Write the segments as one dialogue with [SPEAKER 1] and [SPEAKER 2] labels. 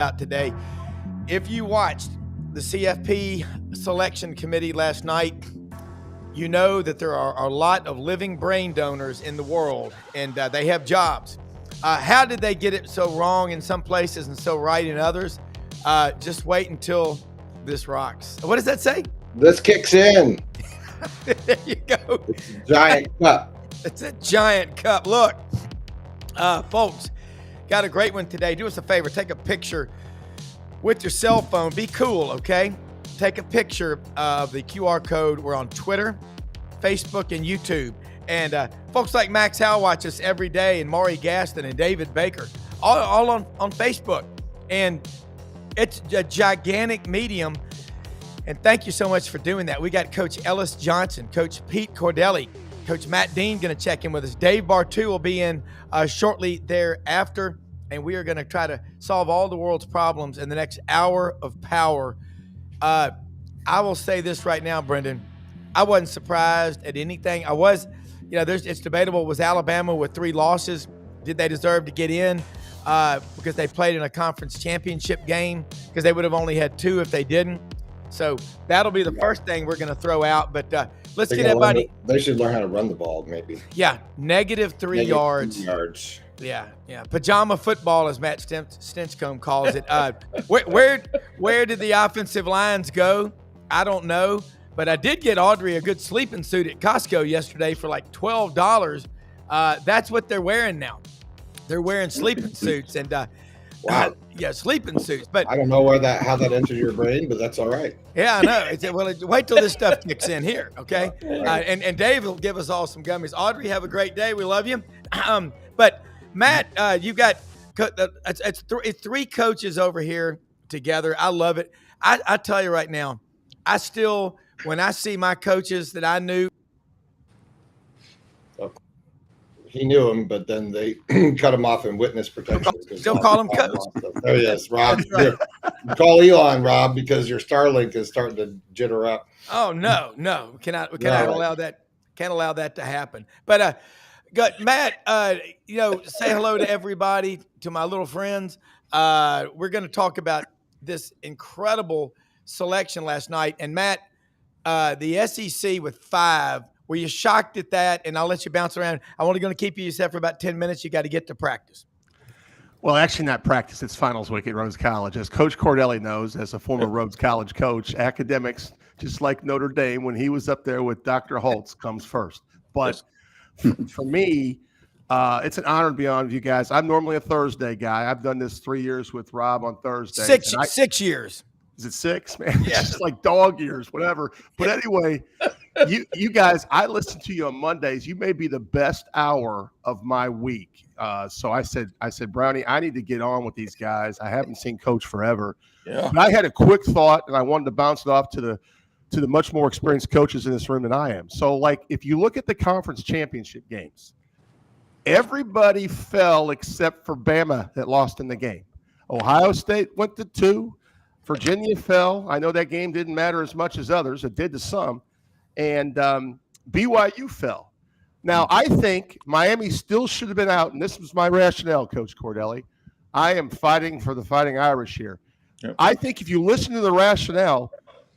[SPEAKER 1] out today. If you watched the CFP selection committee last night, you know that there are a lot of living brain donors in the world, and they have jobs. How did they get it so wrong in some places and so right in others? Just wait until this rocks. What does that say?
[SPEAKER 2] This kicks in.
[SPEAKER 1] There you go.
[SPEAKER 2] It's a giant cup.
[SPEAKER 1] It's a giant cup. Look, folks, got a great one today. Do us a favor. Take a picture with your cell phone. Be cool, okay? Take a picture of the QR code. We're on Twitter, Facebook, and YouTube. And folks like Max Howe watch us every day, and Maury Gaston and David Baker, all on Facebook. And it's a gigantic medium. And thank you so much for doing that. We got Coach Ellis Johnson, Coach Pete Cordelli, Coach Matt Dean going to check in with us. Dave Bartoo will be in shortly thereafter. And we are going to try to solve all the world's problems in the next hour of power. I will say this right now, Brendan. I wasn't surprised at anything. I was, it's debatable. Was Alabama with 3 losses? Did they deserve to get in? Because they played in a conference championship game, because they would have only had 2 if they didn't. So that'll be the first thing we're going to throw out. But let's get everybody.
[SPEAKER 2] They should learn how to run the ball, maybe.
[SPEAKER 1] Yeah, -3 yards. Yeah. Pajama football, as Matt Stinchcomb calls it. Where did the offensive lines go? I don't know, but I did get Audrey a good sleeping suit at Costco yesterday for like $12. That's what they're wearing now. They're wearing sleeping suits, and
[SPEAKER 2] wow,
[SPEAKER 1] sleeping suits. But
[SPEAKER 2] I don't know how that enters your brain, but that's all right.
[SPEAKER 1] Yeah, I know. Wait till this stuff kicks in here, okay? And Dave will give us all some gummies. Audrey, have a great day. We love you. But Matt, you got it's 3 coaches over here together. I love it. I tell you right now, I still, when I see my coaches that I knew.
[SPEAKER 2] He knew him, but then they cut him off in witness protection.
[SPEAKER 1] Still call him coach.
[SPEAKER 2] There he is, Rob. Right. Call Elon, Rob, because your Starlink is starting to jitter up.
[SPEAKER 1] Oh, no. We cannot allow that. Can't allow that to happen. But Matt, say hello to everybody, to my little friends. We're going to talk about this incredible selection last night. And Matt, the SEC with 5. Were you shocked at that? And I'll let you bounce around. I'm only going to keep you yourself for about 10 minutes. You got to get to practice.
[SPEAKER 3] Well, actually not practice. It's finals week at Rhodes College. As Coach Cordelli knows, as a former Rhodes College coach, academics, just like Notre Dame, when he was up there with Dr. Holtz, comes first. But for me, it's an honor to be on with you guys. I'm normally a Thursday guy. I've done this 3 years with Rob on Thursday.
[SPEAKER 1] 6 years.
[SPEAKER 3] Is it 6, man? Yeah. It's just like dog years, whatever. But anyway, you guys, I listen to you on Mondays. You may be the best hour of my week. So I said, Brownie, I need to get on with these guys. I haven't seen Coach forever. Yeah. But I had a quick thought, and I wanted to bounce it off to the much more experienced coaches in this room than I am. So, like, if you look at the conference championship games, everybody fell except for Bama that lost in the game. Ohio State went to 2. Virginia fell. I know that game didn't matter as much as others. It did to some. And BYU fell. Now, I think Miami still should have been out, and this was my rationale, Coach Cordelli. I am fighting for the Fighting Irish here. Yep. I think if you listen to the rationale,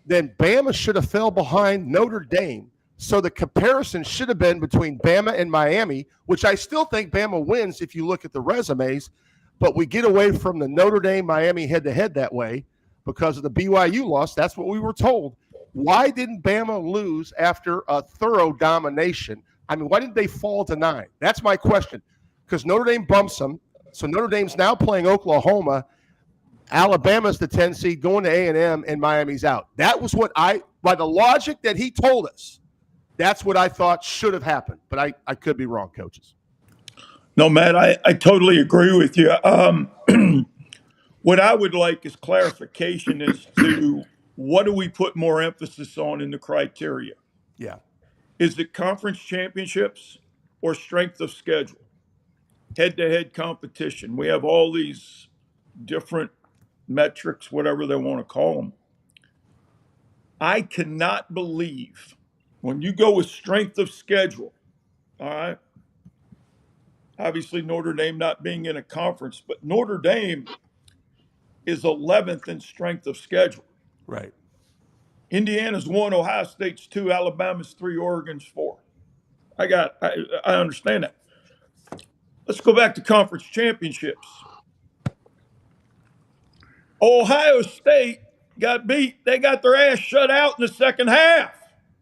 [SPEAKER 3] then Bama should have fell behind Notre Dame. So the comparison should have been between Bama and Miami, which I still think Bama wins if you look at the resumes. But we get away from the Notre Dame-Miami head-to-head that way because of the BYU loss. That's what we were told. Why didn't Bama lose after a thorough domination? I mean, why didn't they fall to 9? That's my question. Because Notre Dame bumps them. So Notre Dame's now playing Oklahoma. Alabama's the 10 seed going to A&M, and Miami's out. That was what by the logic that he told us, that's what I thought should have happened. But I could be wrong, coaches.
[SPEAKER 4] No, Matt, I totally agree with you. What I would like is clarification as to what do we put more emphasis on in the criteria?
[SPEAKER 3] Yeah.
[SPEAKER 4] Is it conference championships or strength of schedule? Head-to-head competition. We have all these different metrics, whatever they want to call them. I cannot believe when you go with strength of schedule, all right, obviously Notre Dame not being in a conference, but Notre Dame is 11th in strength of schedule.
[SPEAKER 3] Right.
[SPEAKER 4] Indiana's 1, Ohio State's 2, Alabama's 3, Oregon's 4. I understand that. Let's go back to conference championships. Ohio State got beat. They got their ass shut out in the second half.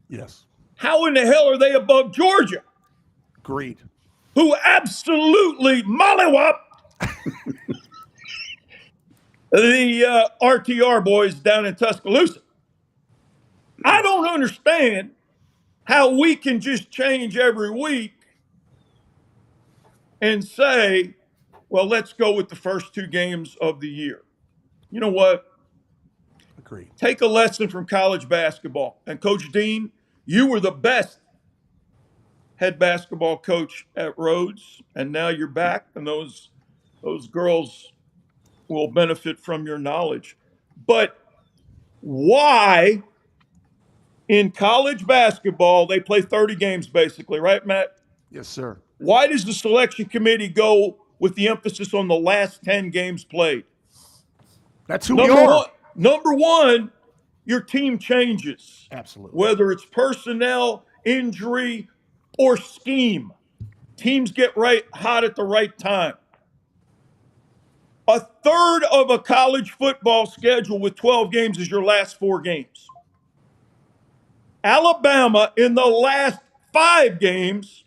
[SPEAKER 3] Yes.
[SPEAKER 4] How in the hell are they above Georgia,
[SPEAKER 3] Agreed.
[SPEAKER 4] who absolutely mollywopped the RTR boys down in Tuscaloosa? I don't understand how we can just change every week and say, well, let's go with the first 2 games of the year. You know what?
[SPEAKER 3] Agreed.
[SPEAKER 4] Take a lesson from college basketball. And Coach Dean, you were the best head basketball coach at Rhodes, and now you're back, and those girls will benefit from your knowledge. But why in college basketball, they play 30 games basically, right, Matt?
[SPEAKER 3] Yes, sir.
[SPEAKER 4] Why does the selection committee go with the emphasis on the last 10 games played?
[SPEAKER 3] That's who we are.
[SPEAKER 4] Number one, your team changes.
[SPEAKER 3] Absolutely.
[SPEAKER 4] Whether it's personnel, injury, or scheme. Teams get right hot at the right time. A third of a college football schedule with 12 games is your last 4 games. Alabama, in the last 5 games,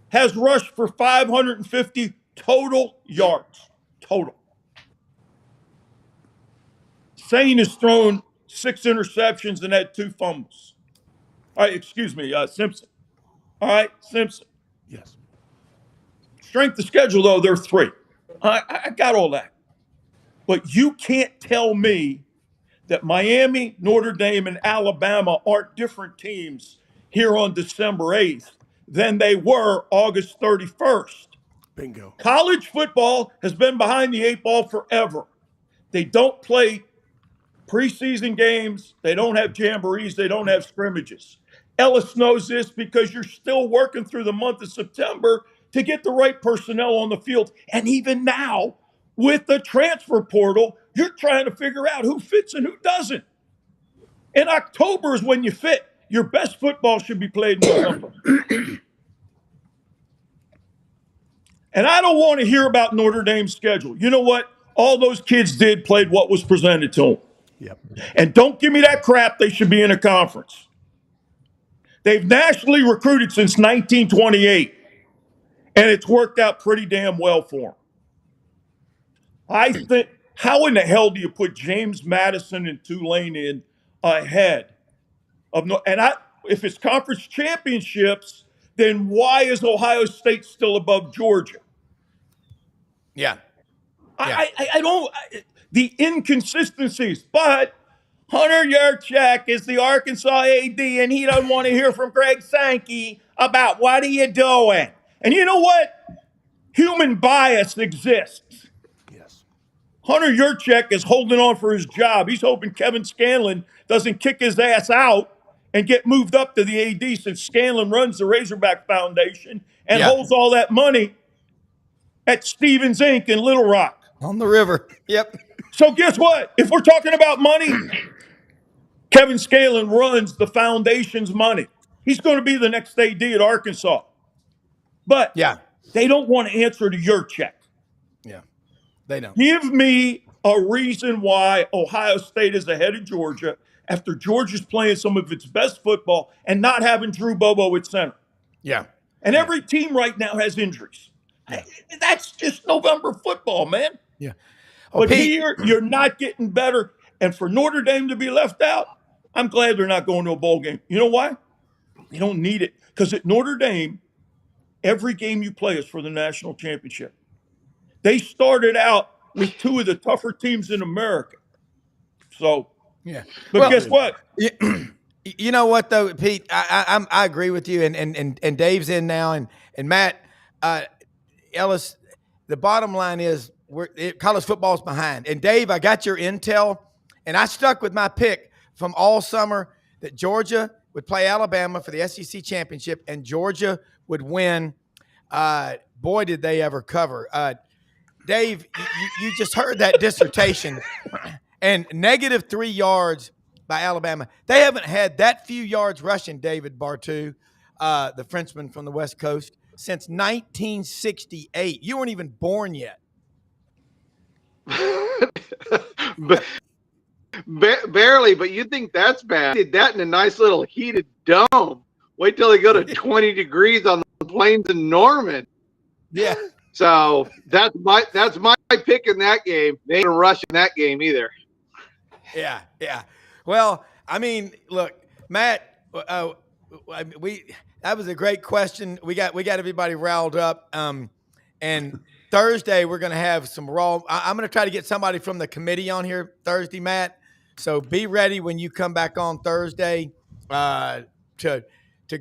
[SPEAKER 4] has rushed for 550 total yards. Total. Sane has thrown 6 interceptions and had 2 fumbles. All right, excuse me, Simpson. All right, Simpson.
[SPEAKER 3] Yes.
[SPEAKER 4] Strength of schedule, though, they're 3. I got all that. But you can't tell me that Miami, Notre Dame, and Alabama aren't different teams here on December 8th than they were August 31st.
[SPEAKER 3] Bingo.
[SPEAKER 4] College football has been behind the 8 ball forever. They don't play preseason games. They don't have jamborees. They don't have scrimmages. Ellis knows this because you're still working through the month of September to get the right personnel on the field. And even now, with the transfer portal, you're trying to figure out who fits and who doesn't. And October is when you fit. Your best football should be played in November. And I don't want to hear about Notre Dame's schedule. You know what? All those kids played what was presented to them.
[SPEAKER 3] Yep.
[SPEAKER 4] And don't give me that crap. They should be in a conference. They've nationally recruited since 1928, and it's worked out pretty damn well for them. I think, how in the hell do you put James Madison and Tulane in ahead of if it's conference championships, then why is Ohio State still above Georgia?
[SPEAKER 1] Yeah.
[SPEAKER 4] I don't, the inconsistencies, but Hunter Yurchak is the Arkansas AD, and he doesn't want to hear from Greg Sankey about what are you doing. And you know what? Human bias exists.
[SPEAKER 3] Yes.
[SPEAKER 4] Hunter Yurchak is holding on for his job. He's hoping Kevin Scanlon doesn't kick his ass out and get moved up to the AD, since Scanlon runs the Razorback Foundation and holds all that money at Stevens Inc. in Little Rock.
[SPEAKER 1] On the river. Yep.
[SPEAKER 4] So guess what? If we're talking about money, Kevin Scanlon runs the foundation's money. He's going to be the next AD at Arkansas. But they don't want to answer to your check.
[SPEAKER 1] Yeah, they don't.
[SPEAKER 4] Give me a reason why Ohio State is ahead of Georgia after Georgia's playing some of its best football and not having Drew Bobo at center.
[SPEAKER 1] Yeah.
[SPEAKER 4] And every team right now has injuries. Yeah. That's just November football, man.
[SPEAKER 1] Yeah.
[SPEAKER 4] But here, you're not getting better. And for Notre Dame to be left out, I'm glad they're not going to a bowl game. You know why? You don't need it. Because at Notre Dame, every game you play is for the national championship. They started out with 2 of the tougher teams in America. So, but guess what?
[SPEAKER 1] You know what, though, Pete? I agree with you, and Dave's in now, and Matt, Ellis. The bottom line is, college football's behind. And Dave, I got your intel, and I stuck with my pick from all summer that Georgia would play Alabama for the SEC championship, and Georgia would win. Boy, did they ever cover. Dave, you just heard that dissertation, and -3 yards by Alabama. They haven't had that few yards rushing, David Bartoo, the Frenchman from the West Coast, since 1968. You weren't even born yet.
[SPEAKER 5] Barely, but you think that's bad. Did that in a nice little heated dome. Wait till they go to 20 degrees on the plains in Norman.
[SPEAKER 1] Yeah.
[SPEAKER 5] So that's my pick in that game. They ain't rushing that game either.
[SPEAKER 1] Yeah. Well, I mean, look, Matt, that was a great question. We got everybody riled up. And Thursday we're going to have some raw. I'm going to try to get somebody from the committee on here Thursday, Matt. So be ready when you come back on Thursday to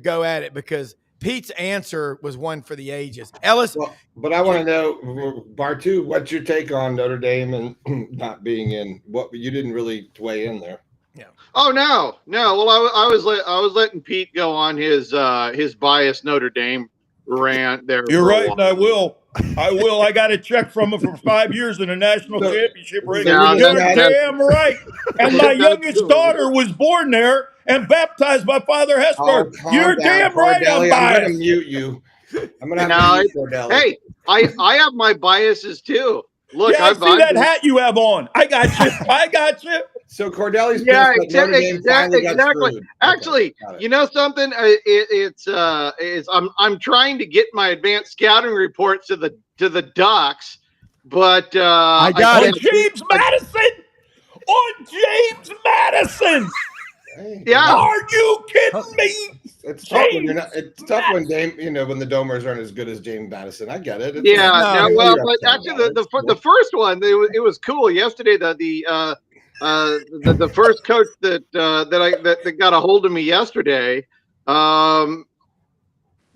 [SPEAKER 1] go at it, because Pete's answer was one for the ages. Ellis,
[SPEAKER 2] Well, but I want to know, Bartoo, what's your take on Notre Dame and not being in? What you didn't really weigh in there.
[SPEAKER 1] Yeah.
[SPEAKER 5] Oh no. Well, I was letting Pete go on his biased Notre Dame rant there.
[SPEAKER 4] You're right, and I will. I got a check from him for 5 years in a national championship race. You're damn right. And my youngest daughter was born there and baptized by Father Hesper. You're damn right.
[SPEAKER 2] Cordelli,
[SPEAKER 4] I'm biased.
[SPEAKER 2] I'm going to mute you. I'm going to have to mute Cordelli.
[SPEAKER 5] Hey, I have my biases too. Look,
[SPEAKER 4] yeah, I see that hat you have on. I got you.
[SPEAKER 2] So Cordelli's
[SPEAKER 5] exactly. Actually, you know something? I'm trying to get my advanced scouting reports to the Ducks, but
[SPEAKER 3] I got it.
[SPEAKER 4] James Madison.
[SPEAKER 5] Yeah.
[SPEAKER 4] Are you kidding me?
[SPEAKER 2] It's tough when it's tough when when the Domers aren't as good as James Madison. I get it.
[SPEAKER 5] But actually the first one, it was cool. Yesterday, the first coach that got a hold of me yesterday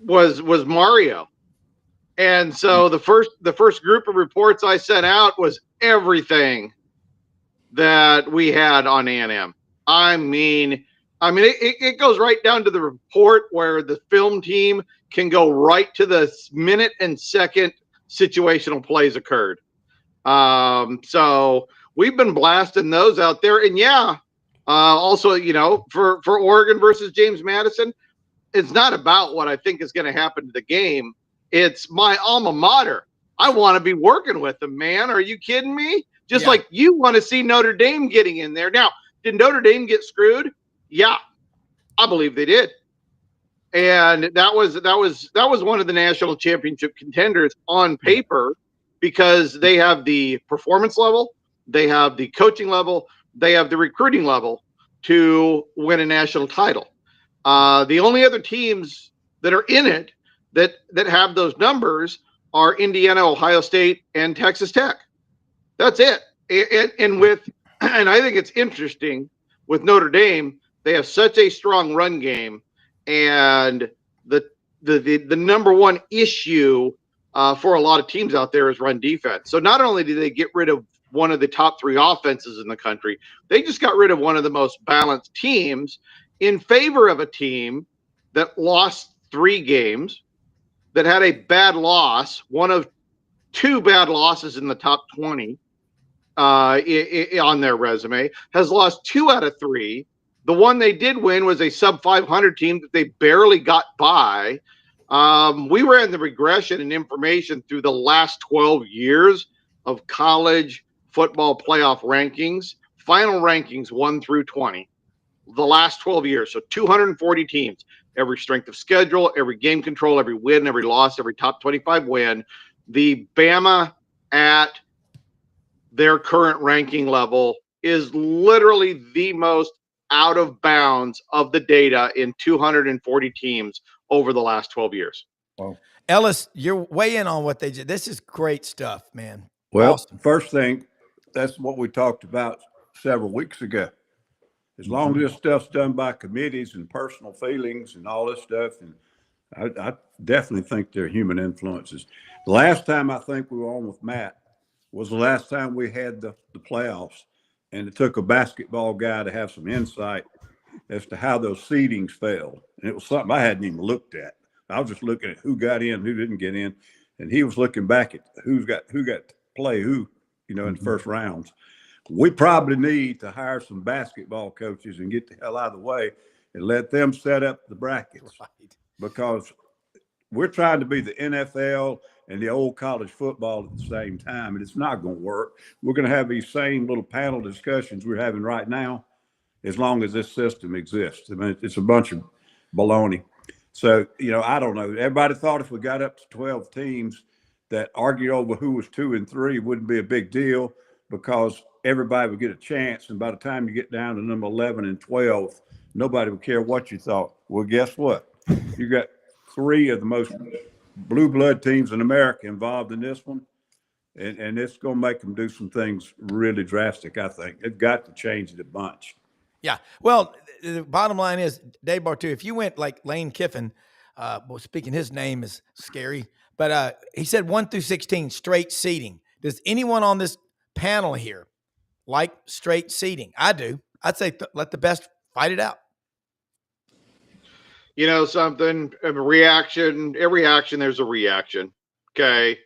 [SPEAKER 5] was Mario. And so the first group of reports I sent out was everything that we had on A&M. I mean, it goes right down to the report where the film team can go right to the minute and second situational plays occurred. So we've been blasting those out there. And also, for Oregon versus James Madison, it's not about what I think is going to happen to the game. It's my alma mater. I want to be working with them, man. Are you kidding me? Just like you want to see Notre Dame getting in there. Now, did Notre Dame get screwed? Yeah, I believe they did. And that was one of the national championship contenders on paper, because they have the performance level, they have the coaching level, they have the recruiting level to win a national title. The only other teams that are in it that have those numbers are Indiana, Ohio State, and Texas Tech. That's it. And I think it's interesting with Notre Dame, they have such a strong run game, and the number one issue for a lot of teams out there is run defense. So not only did they get rid of one of the top 3 offenses in the country, they just got rid of one of the most balanced teams in favor of a team that lost 3 games, that had a bad loss, one of 2 bad losses in the top 20 on their resume, has lost 2 out of 3. The one they did win was a sub 500 team that they barely got by. We ran the regression and information through the last 12 years of college football playoff rankings, final rankings 1 through 20, the last 12 years. So 240 teams, every strength of schedule, every game control, every win, every loss, every top 25 win. The Bama at their current ranking level is literally the most out of bounds of the data in 240 teams over the last 12 years.
[SPEAKER 1] Wow. Ellis, you're way in on what they did. This is great stuff, man.
[SPEAKER 6] Well,
[SPEAKER 1] awesome.
[SPEAKER 6] First thing, that's what we talked about several weeks ago. As long as this stuff's done by committees and personal feelings and all this stuff, and I definitely think they're human influences. The last time I think we were on with Matt was the last time we had the playoffs, and it took a basketball guy to have some insight as to how those seedings fell. And it was something I hadn't even looked at. I was just looking at who got in, who didn't get in, and he was looking back at who got play who, in the first rounds. We probably need to hire some basketball coaches and get the hell out of the way and let them set up the brackets.
[SPEAKER 1] Right.
[SPEAKER 6] Because we're trying to be the NFL and the old college football at the same time, and it's not going to work. We're going to have these same little panel discussions we're having right now as long as this system exists. I mean, it's a bunch of baloney. So, I don't know. Everybody thought if we got up to 12 teams that argued over who was 2 and 3 wouldn't be a big deal because everybody would get a chance. And by the time you get down to number 11 and 12, nobody would care what you thought. Well, guess what? You got 3 of the most blue blood teams in America involved in this one. And it's going to make them do some things really drastic, I think. It's got to change it a bunch.
[SPEAKER 1] Yeah. Well, the bottom line is, Dave Bartoo, if you went like Lane Kiffin, speaking his name is scary, but he said 1 through 16 straight seating. Does anyone on this panel here like straight seating? I do. I'd say let the best fight it out.
[SPEAKER 5] Something, every action, there's a reaction. Okay.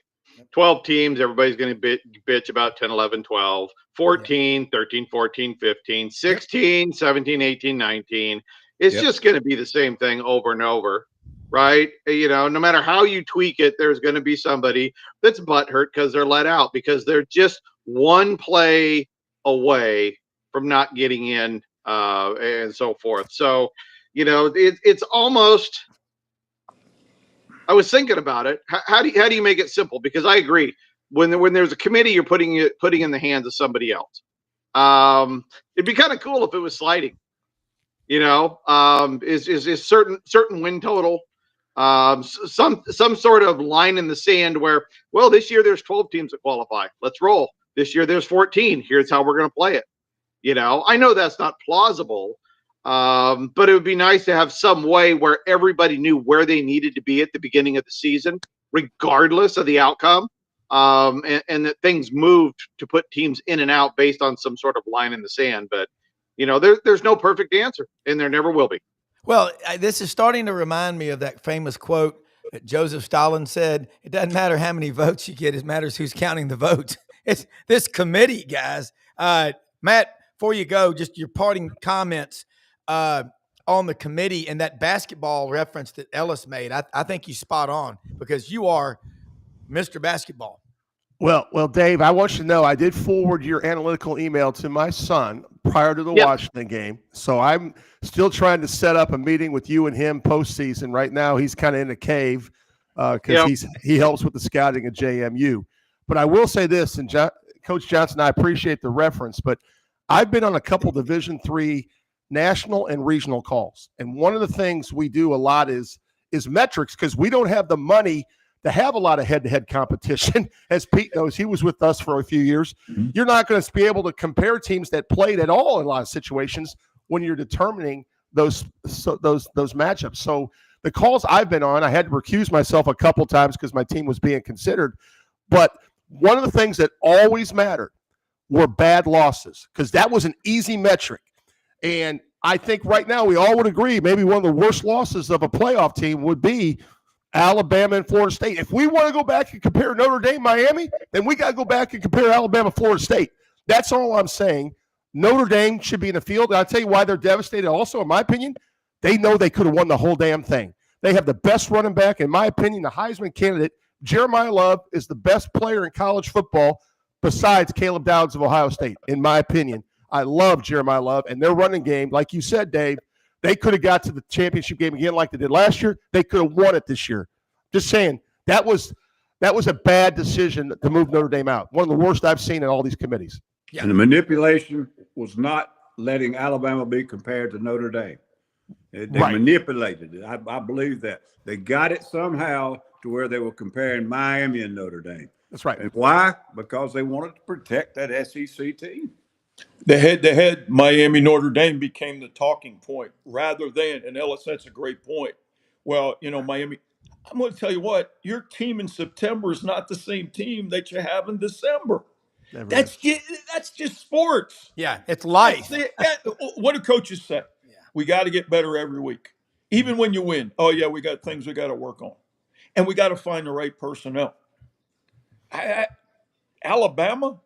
[SPEAKER 5] 12 teams, everybody's going to bitch about 10, 11, 12, 14, 13, 14, 15, 16, 17, 18, 19. It's just going to be the same thing over and over, right? No matter how you tweak it, there's going to be somebody that's butthurt because they're let out, because they're just one play away from not getting in and so forth. So, it's almost, I was thinking about it. How do you make it simple? Because I agree. When there's a committee, you're putting in the hands of somebody else. It'd be kind of cool if it was sliding. Is certain win total, some sort of line in the sand where, well, this year there's 12 teams that qualify. Let's roll. This year there's 14. Here's how we're going to play it. I know that's not plausible. But it would be nice to have some way where everybody knew where they needed to be at the beginning of the season, regardless of the outcome, and that things moved to put teams in and out based on some sort of line in the sand. But, there's no perfect answer, and there never will be.
[SPEAKER 1] Well, this is starting to remind me of that famous quote that Joseph Stalin said, "It doesn't matter how many votes you get, it matters who's counting the votes." It's this committee, guys. Matt, before you go, just your parting comments on the committee and that basketball reference that Ellis made. I think you spot on because you are Mr. Basketball.
[SPEAKER 3] Well, Dave, I want you to know I did forward your analytical email to my son prior to the Washington game. So I'm still trying to set up a meeting with you and him postseason. Right now, he's kind of in a cave because he helps with the scouting at JMU. But I will say this, and Coach Johnson, I appreciate the reference, but I've been on a couple Division III national and regional calls. And one of the things we do a lot is metrics, because we don't have the money to have a lot of head-to-head competition. As Pete knows, he was with us for a few years. Mm-hmm. You're not going to be able to compare teams that played at all in a lot of situations when you're determining those matchups. So the calls I've been on, I had to recuse myself a couple times because my team was being considered. But one of the things that always mattered were bad losses, because that was an easy metric. And I think right now we all would agree maybe one of the worst losses of a playoff team would be Alabama and Florida State. If we want to go back and compare Notre Dame, Miami, then we got to go back and compare Alabama, Florida State. That's all I'm saying. Notre Dame should be in the field. And I'll tell you why they're devastated also, in my opinion. They know they could have won the whole damn thing. They have the best running back. In my opinion, the Heisman candidate, Jeremiah Love, is the best player in college football besides Caleb Downs of Ohio State, in my opinion. I love Jeremiah Love, and their running game, like you said, Dave, they could have got to the championship game again like they did last year. They could have won it this year. Just saying, that was a bad decision to move Notre Dame out. One of the worst I've seen in all these committees.
[SPEAKER 6] Yeah. And the manipulation was not letting Alabama be compared to Notre Dame. They manipulated it. I believe that. They got it somehow to where they were comparing Miami and Notre Dame.
[SPEAKER 3] That's right.
[SPEAKER 6] And why? Because they wanted to protect that SEC team.
[SPEAKER 4] The head-to-head Miami Notre Dame became the talking point rather than, and Ellis, that's a great point. Well, Miami, I'm going to tell you what, your team in September is not the same team that you have in December. That's just sports.
[SPEAKER 1] Yeah, it's life.
[SPEAKER 4] What do coaches say? Yeah. We got to get better every week. Even when you win. Oh, yeah, we got things we got to work on. And we got to find the right personnel. Alabama,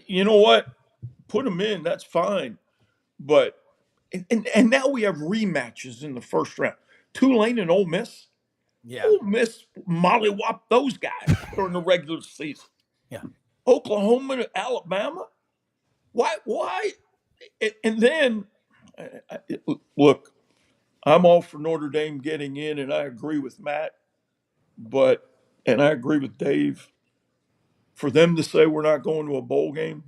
[SPEAKER 4] you know what? Put them in. That's fine. But and now we have rematches in the first round. Tulane and Ole Miss.
[SPEAKER 1] Yeah.
[SPEAKER 4] Ole Miss mollywop those guys during the regular season.
[SPEAKER 1] Yeah.
[SPEAKER 4] Oklahoma to Alabama. Why? Why? And then, look, I'm all for Notre Dame getting in, and I agree with Matt, and I agree with Dave. For them to say we're not going to a bowl game,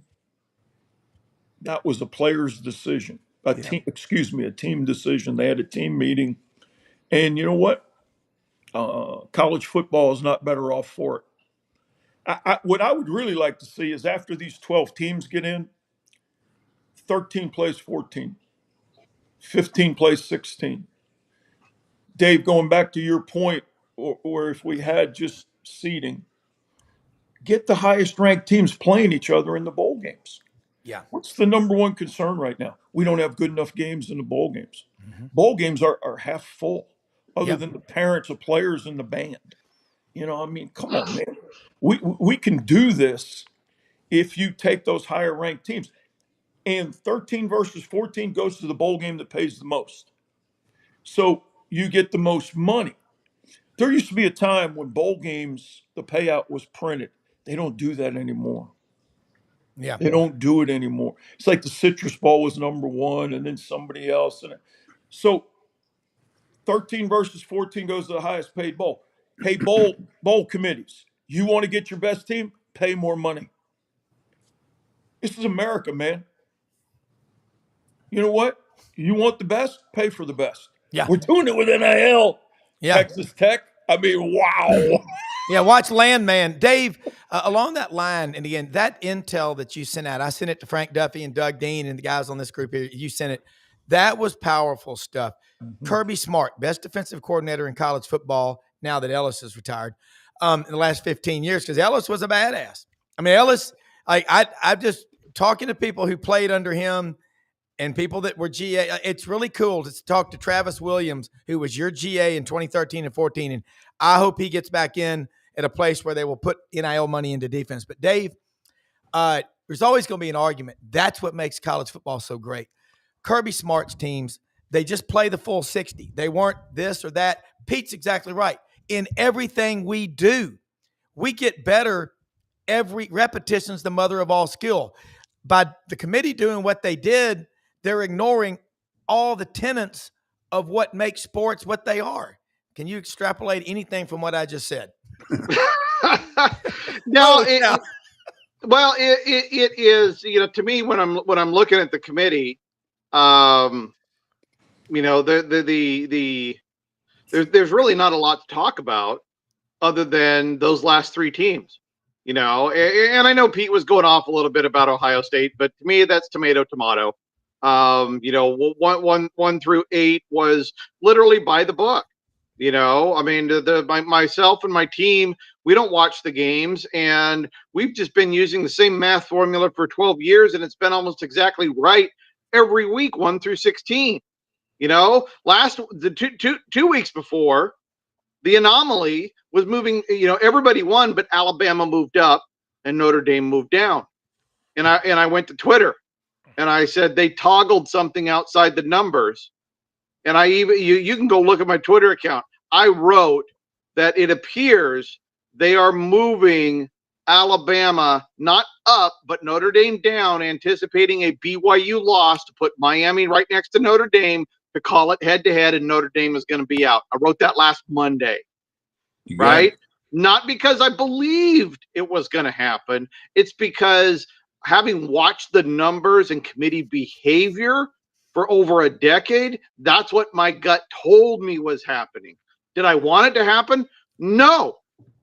[SPEAKER 4] that was a player's decision. A team decision. They had a team meeting, and you know what? College football is not better off for it. What I would really like to see is after these 12 teams get in, 13 plays 14, 15 plays 16. Dave, going back to your point, or if we had just seeding, get the highest ranked teams playing each other in the bowl games.
[SPEAKER 1] Yeah.
[SPEAKER 4] What's the number one concern right now? We don't have good enough games in the bowl games. Bowl games are half full, other than the parents of players and the band. You know, I mean, come on, man. We can do this if you take those higher ranked teams. And 13 versus 14 goes to the bowl game that pays the most. So you get the most money. There used to be a time when bowl games, the payout was printed. They don't do that anymore.
[SPEAKER 1] Yeah.
[SPEAKER 4] They don't do it anymore. It's like the Citrus Bowl was number one and then somebody else. So 13 versus 14 goes to the highest paid bowl. Hey, bowl committees, you want to get your best team? Pay more money. This is America, man. You know what? You want the best? Pay for the best.
[SPEAKER 1] Yeah.
[SPEAKER 4] We're doing it with NIL.
[SPEAKER 1] Yeah.
[SPEAKER 4] Texas Tech. I mean, wow.
[SPEAKER 1] Yeah, watch Landman. Dave, along that line, and again, that intel that you sent out, I sent it to Frank Duffy and Doug Dean and the guys on this group here. You sent it. That was powerful stuff. Kirby Smart, best defensive coordinator in college football now that Ellis is retired in the last 15 years, because Ellis was a badass. I mean, Ellis, I'm just talking to people who played under him and people that were GA. It's really cool to talk to Travis Williams, who was your GA in 2013 and 14. And I hope he gets back in at a place where they will put NIL money into defense. But Dave, there's always going to be an argument. That's what makes college football so great. Kirby Smart's teams, they just play the full 60. They weren't this or that. Pete's exactly right. In everything we do, we get better. Every repetition's the mother of all skill. By the committee doing what they did, they're ignoring all the tenets of what makes sports what they are. Can you extrapolate anything from what I just said?
[SPEAKER 5] No, it is, you know, to me, when I'm looking at the committee, you know, there's really not a lot to talk about other than those last three teams, you know, and I know Pete was going off a little bit about Ohio State, but to me, that's tomato. You know, 1 through 8 was literally by the book. You know, I mean, myself and my team, we don't watch the games, and we've just been using the same math formula for 12 years, and it's been almost exactly right every week, 1 through 16. You know, the two weeks before, the anomaly was moving. You know, everybody won, but Alabama moved up and Notre Dame moved down. And I went to Twitter and I said they toggled something outside the numbers. And I even you can go look at my Twitter account. I wrote that it appears they are moving Alabama not up, but Notre Dame down, anticipating a BYU loss to put Miami right next to Notre Dame to call it head-to-head, and Notre Dame is going to be out. I wrote that last Monday, right? Not because I believed it was going to happen. It's because having watched the numbers and committee behavior for over a decade, that's what my gut told me was happening. Did I want it to happen? No,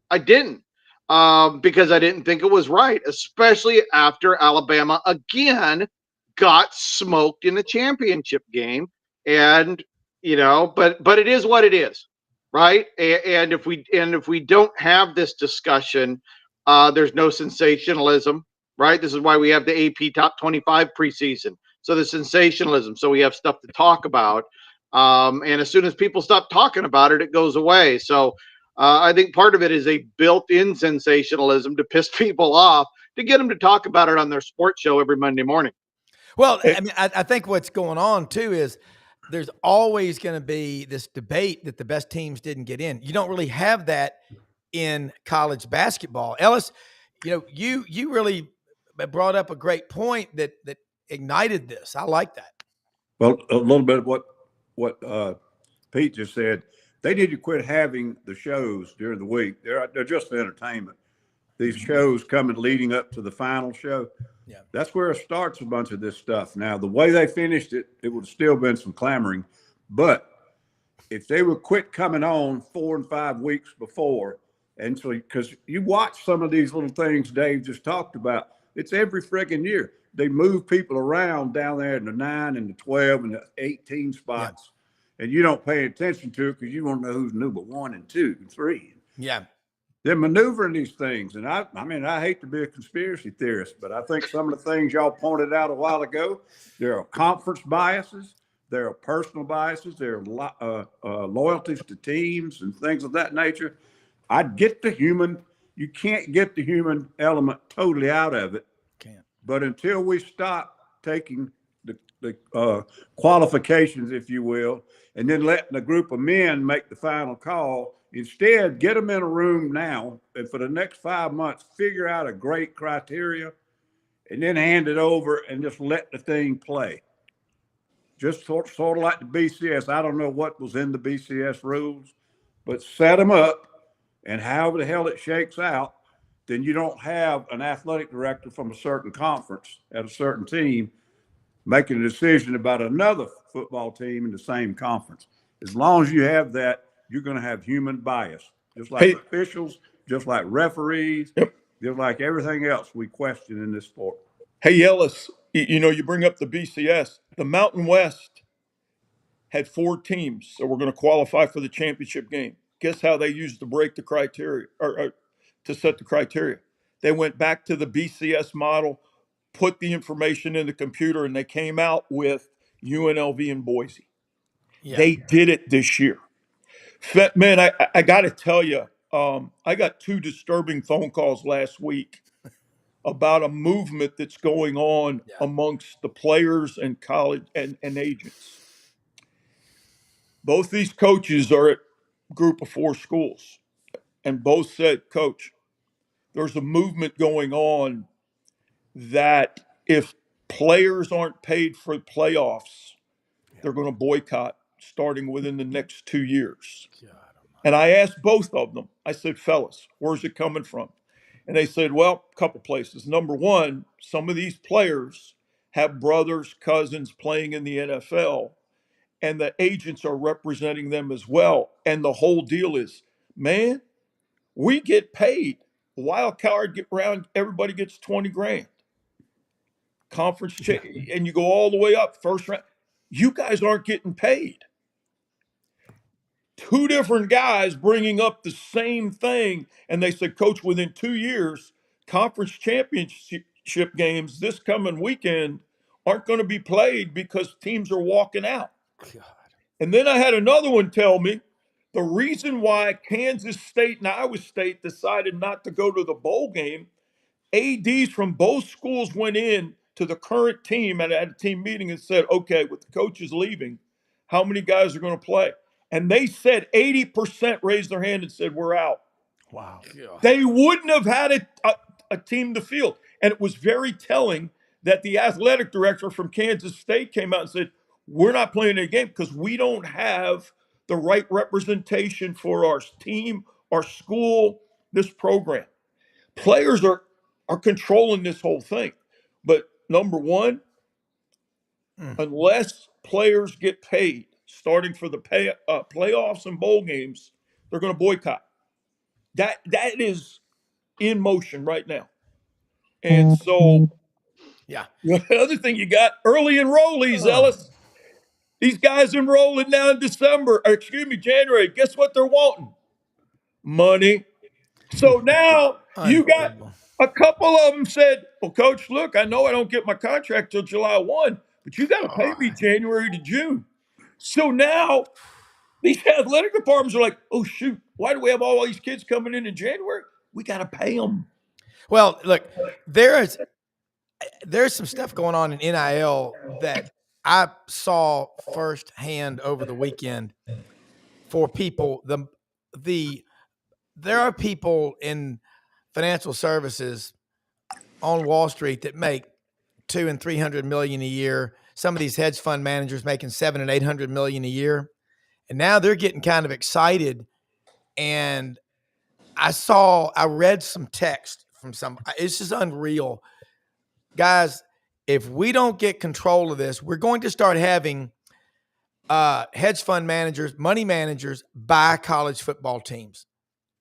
[SPEAKER 5] I didn't. Because I didn't think it was right, especially after Alabama again got smoked in the championship game. And, you know, but it is what it is, right? And if we don't have this discussion, there's no sensationalism, right? This is why we have the AP Top 25 preseason. So the sensationalism, so we have stuff to talk about. And as soon as people stop talking about it, it goes away. So I think part of it is a built-in sensationalism to piss people off, to get them to talk about it on their sports show every Monday morning.
[SPEAKER 1] Well, I mean, I think what's going on too is there's always going to be this debate that the best teams didn't get in. You don't really have that in college basketball. Ellis, you really brought up a great point that ignited this. I like that.
[SPEAKER 6] Well, a little bit of what Pete just said. They need to quit having the shows during the week. They're just for entertainment. These shows coming leading up to the final show.
[SPEAKER 1] Yeah.
[SPEAKER 6] That's where it starts a bunch of this stuff. Now, the way they finished it, it would have still been some clamoring. But if they would quit coming on 4 and 5 weeks before, and so because you watch some of these little things Dave just talked about, it's every friggin' year. They move people around down there in the 9 and the 12 and the 18 spots. Yeah. And you don't pay attention to it because you want to know who's number 1 and 2 and 3.
[SPEAKER 1] Yeah.
[SPEAKER 6] They're maneuvering these things. And I mean, I hate to be a conspiracy theorist, but I think some of the things y'all pointed out a while ago, there are conference biases, there are personal biases, there are loyalties to teams and things of that nature. I'd get the human. You can't get the human element totally out of it.
[SPEAKER 1] Can't.
[SPEAKER 6] But until we stop taking the qualifications, if you will, and then letting a group of men make the final call, instead, get them in a room now, and for the next 5 months, figure out a great criteria, and then hand it over and just let the thing play. Just sort of like the BCS. I don't know what was in the BCS rules, but set them up, and however the hell it shakes out, then you don't have an athletic director from a certain conference at a certain team making a decision about another football team in the same conference. As long as you have that, you're going to have human bias, just like officials, just like referees, just like everything else we question in this sport.
[SPEAKER 4] Hey, Ellis, you bring up the BCS. The Mountain West had 4 teams that were going to qualify for the championship game. Guess how they used to break the criteria or to set the criteria? They went back to the BCS model, put the information in the computer, and they came out with UNLV and Boise. Yeah. They did it this year. Man, I got to tell you, I got 2 disturbing phone calls last week about a movement that's going on amongst the players and college and agents. Both these coaches are at Group of 4 schools, and both said, Coach, there's a movement going on that if players aren't paid for playoffs, they're going to boycott starting within the next 2 years. And I asked both of them, I said, fellas, where's it coming from? And they said, well, a couple places. Number one, some of these players have brothers, cousins playing in the NFL, and the agents are representing them as well. And the whole deal is, man, we get paid. Wild card round, everybody gets 20 grand. Conference and you go all the way up, first round. You guys aren't getting paid. 2 different guys bringing up the same thing, and they said, Coach, within 2 years, conference championship games this coming weekend aren't going to be played because teams are walking out. God. And then I had another one tell me the reason why Kansas State and Iowa State decided not to go to the bowl game, ADs from both schools went in to the current team and at a team meeting and said, okay, with the coaches leaving, how many guys are going to play? And they said 80% raised their hand and said, we're out.
[SPEAKER 1] Wow.
[SPEAKER 4] They wouldn't have had a team to field. And it was very telling that the athletic director from Kansas State came out and said, we're not playing a game because we don't have the right representation for our team, our school, this program. Players are controlling this whole thing. But number one, unless players get paid, starting for the playoffs and bowl games, they're going to boycott. That is in motion right now. And so, the other thing you got, early enrollees, Ellis. These guys enrolling now in January. Guess what they're wanting? Money. So now you got a couple of them said, well, Coach, look, I know I don't get my contract till July 1, but you got to pay me January to June. So now These athletic departments are like, oh, shoot, why do we have all these kids coming in January? We got to pay them.
[SPEAKER 1] Well, look, there's some stuff going on in NIL that I saw firsthand over the weekend for people. There are people in financial services on Wall Street that make $200 and $300 million a year. Some of these hedge fund managers making $700 and $800 million a year, and now they're getting kind of excited. And I read some text from some. It's just unreal, guys. If we don't get control of this, we're going to start having hedge fund managers, money managers buy college football teams.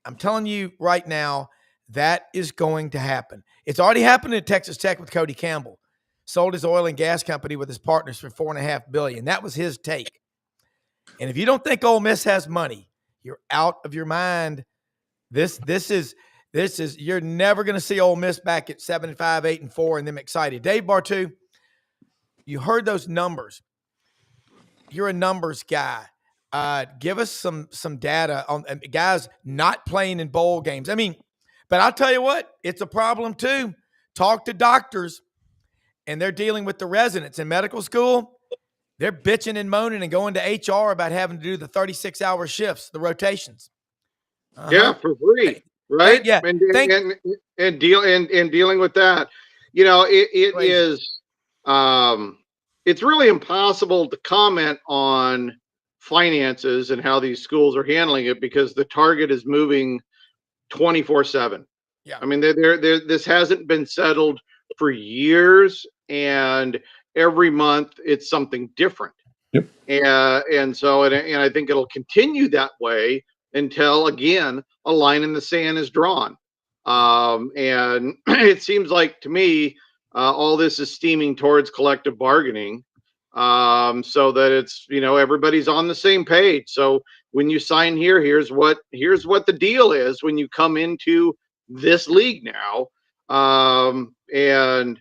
[SPEAKER 1] I'm telling you right now, that is going to happen. It's already happened at Texas Tech with Cody Campbell. Sold his oil and gas company with his partners for $4.5 billion. That was his take. And if you don't think Ole Miss has money, you're out of your mind. This is you're never going to see Ole Miss back at 7-5, 8-4, and them excited. Dave Bartoo, you heard those numbers. You're a numbers guy. Give us some data on guys not playing in bowl games. I mean, but I'll tell you what, it's a problem too. Talk to doctors, and they're dealing with the residents in medical school. They're bitching and moaning and going to HR about having to do the 36-hour shifts, the rotations.
[SPEAKER 5] Yeah, for free, right?
[SPEAKER 1] Yeah,
[SPEAKER 5] and dealing with that. You know, it is. It's really impossible to comment on finances and how these schools are handling it because the target is moving 24/7.
[SPEAKER 1] Yeah, I
[SPEAKER 5] mean, this hasn't been settled for years, and every month it's something different.
[SPEAKER 4] Yep.
[SPEAKER 5] And so I think it'll continue that way until again a line in the sand is drawn. And it seems like to me all this is steaming towards collective bargaining, so that it's everybody's on the same page. So when you sign here, here's what the deal is when you come into this league now. And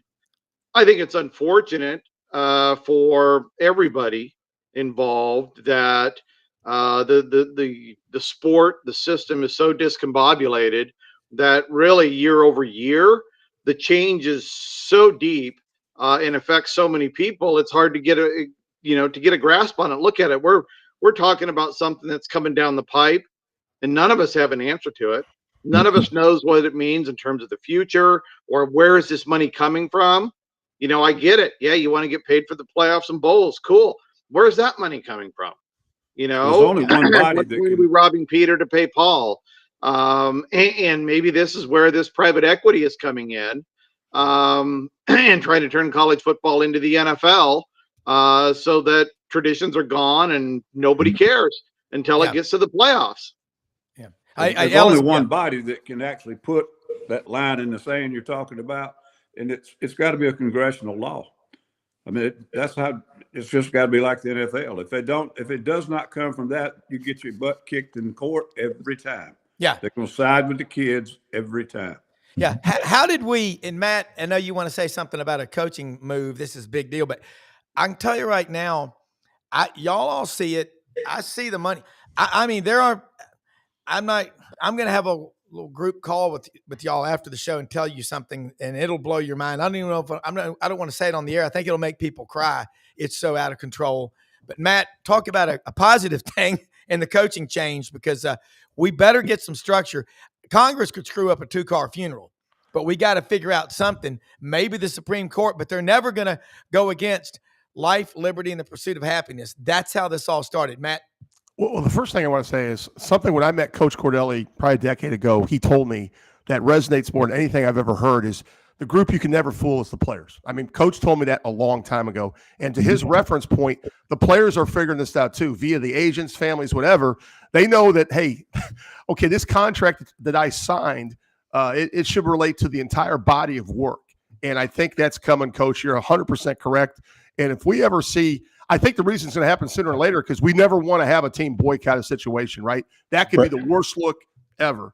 [SPEAKER 5] I think it's unfortunate for everybody involved that the sport, the system is so discombobulated that really year over year the change is so deep and affects so many people. It's hard to get a grasp on it. Look at it. We're talking about something that's coming down the pipe, and none of us have an answer to it. None of us knows what it means in terms of the future or where is this money coming from. I get it. Yeah, you want to get paid for the playoffs and bowls. Cool. Where's that money coming from?
[SPEAKER 6] There's only one body that
[SPEAKER 5] can be robbing Peter to pay Paul. And maybe this is where this private equity is coming in and trying to turn college football into the NFL so that traditions are gone and nobody cares until it gets to the playoffs.
[SPEAKER 1] Yeah.
[SPEAKER 6] There's only one body that can actually put that line in the sand you're talking about, and it's got to be a congressional law. I mean, that's how it's just got to be like the NFL. If it does not come from that, you get your butt kicked in court every time.
[SPEAKER 1] Yeah,
[SPEAKER 6] they're going to side with the kids every time.
[SPEAKER 1] Yeah. How did we? And Matt, I know you want to say something about a coaching move. This is a big deal, but I can tell you right now, y'all all see it. I see the money. I mean, I'm going to have a little group call with y'all after the show and tell you something, and it'll blow your mind. I don't even know if I don't want to say it on the air. I think it'll make people cry. It's so out of control. But Matt, talk about a positive thing in the coaching change, because we better get some structure. Congress could screw up a 2-car funeral, but we got to figure out something. Maybe the Supreme Court, but they're never going to go against life, liberty, and the pursuit of happiness. That's how this all started, Matt.
[SPEAKER 3] Well, the first thing I want to say is something when I met Coach Cordelli probably a decade ago, he told me that resonates more than anything I've ever heard is the group you can never fool is the players. I mean, Coach told me that a long time ago. And to his reference point, the players are figuring this out too, via the agents, families, whatever. They know that, hey, okay, this contract that I signed, it should relate to the entire body of work. And I think that's coming, Coach. You're 100% correct. And if we ever see, I think the reason it's going to happen sooner or later, because we never want to have a team boycott a situation, right? That could be the worst look ever.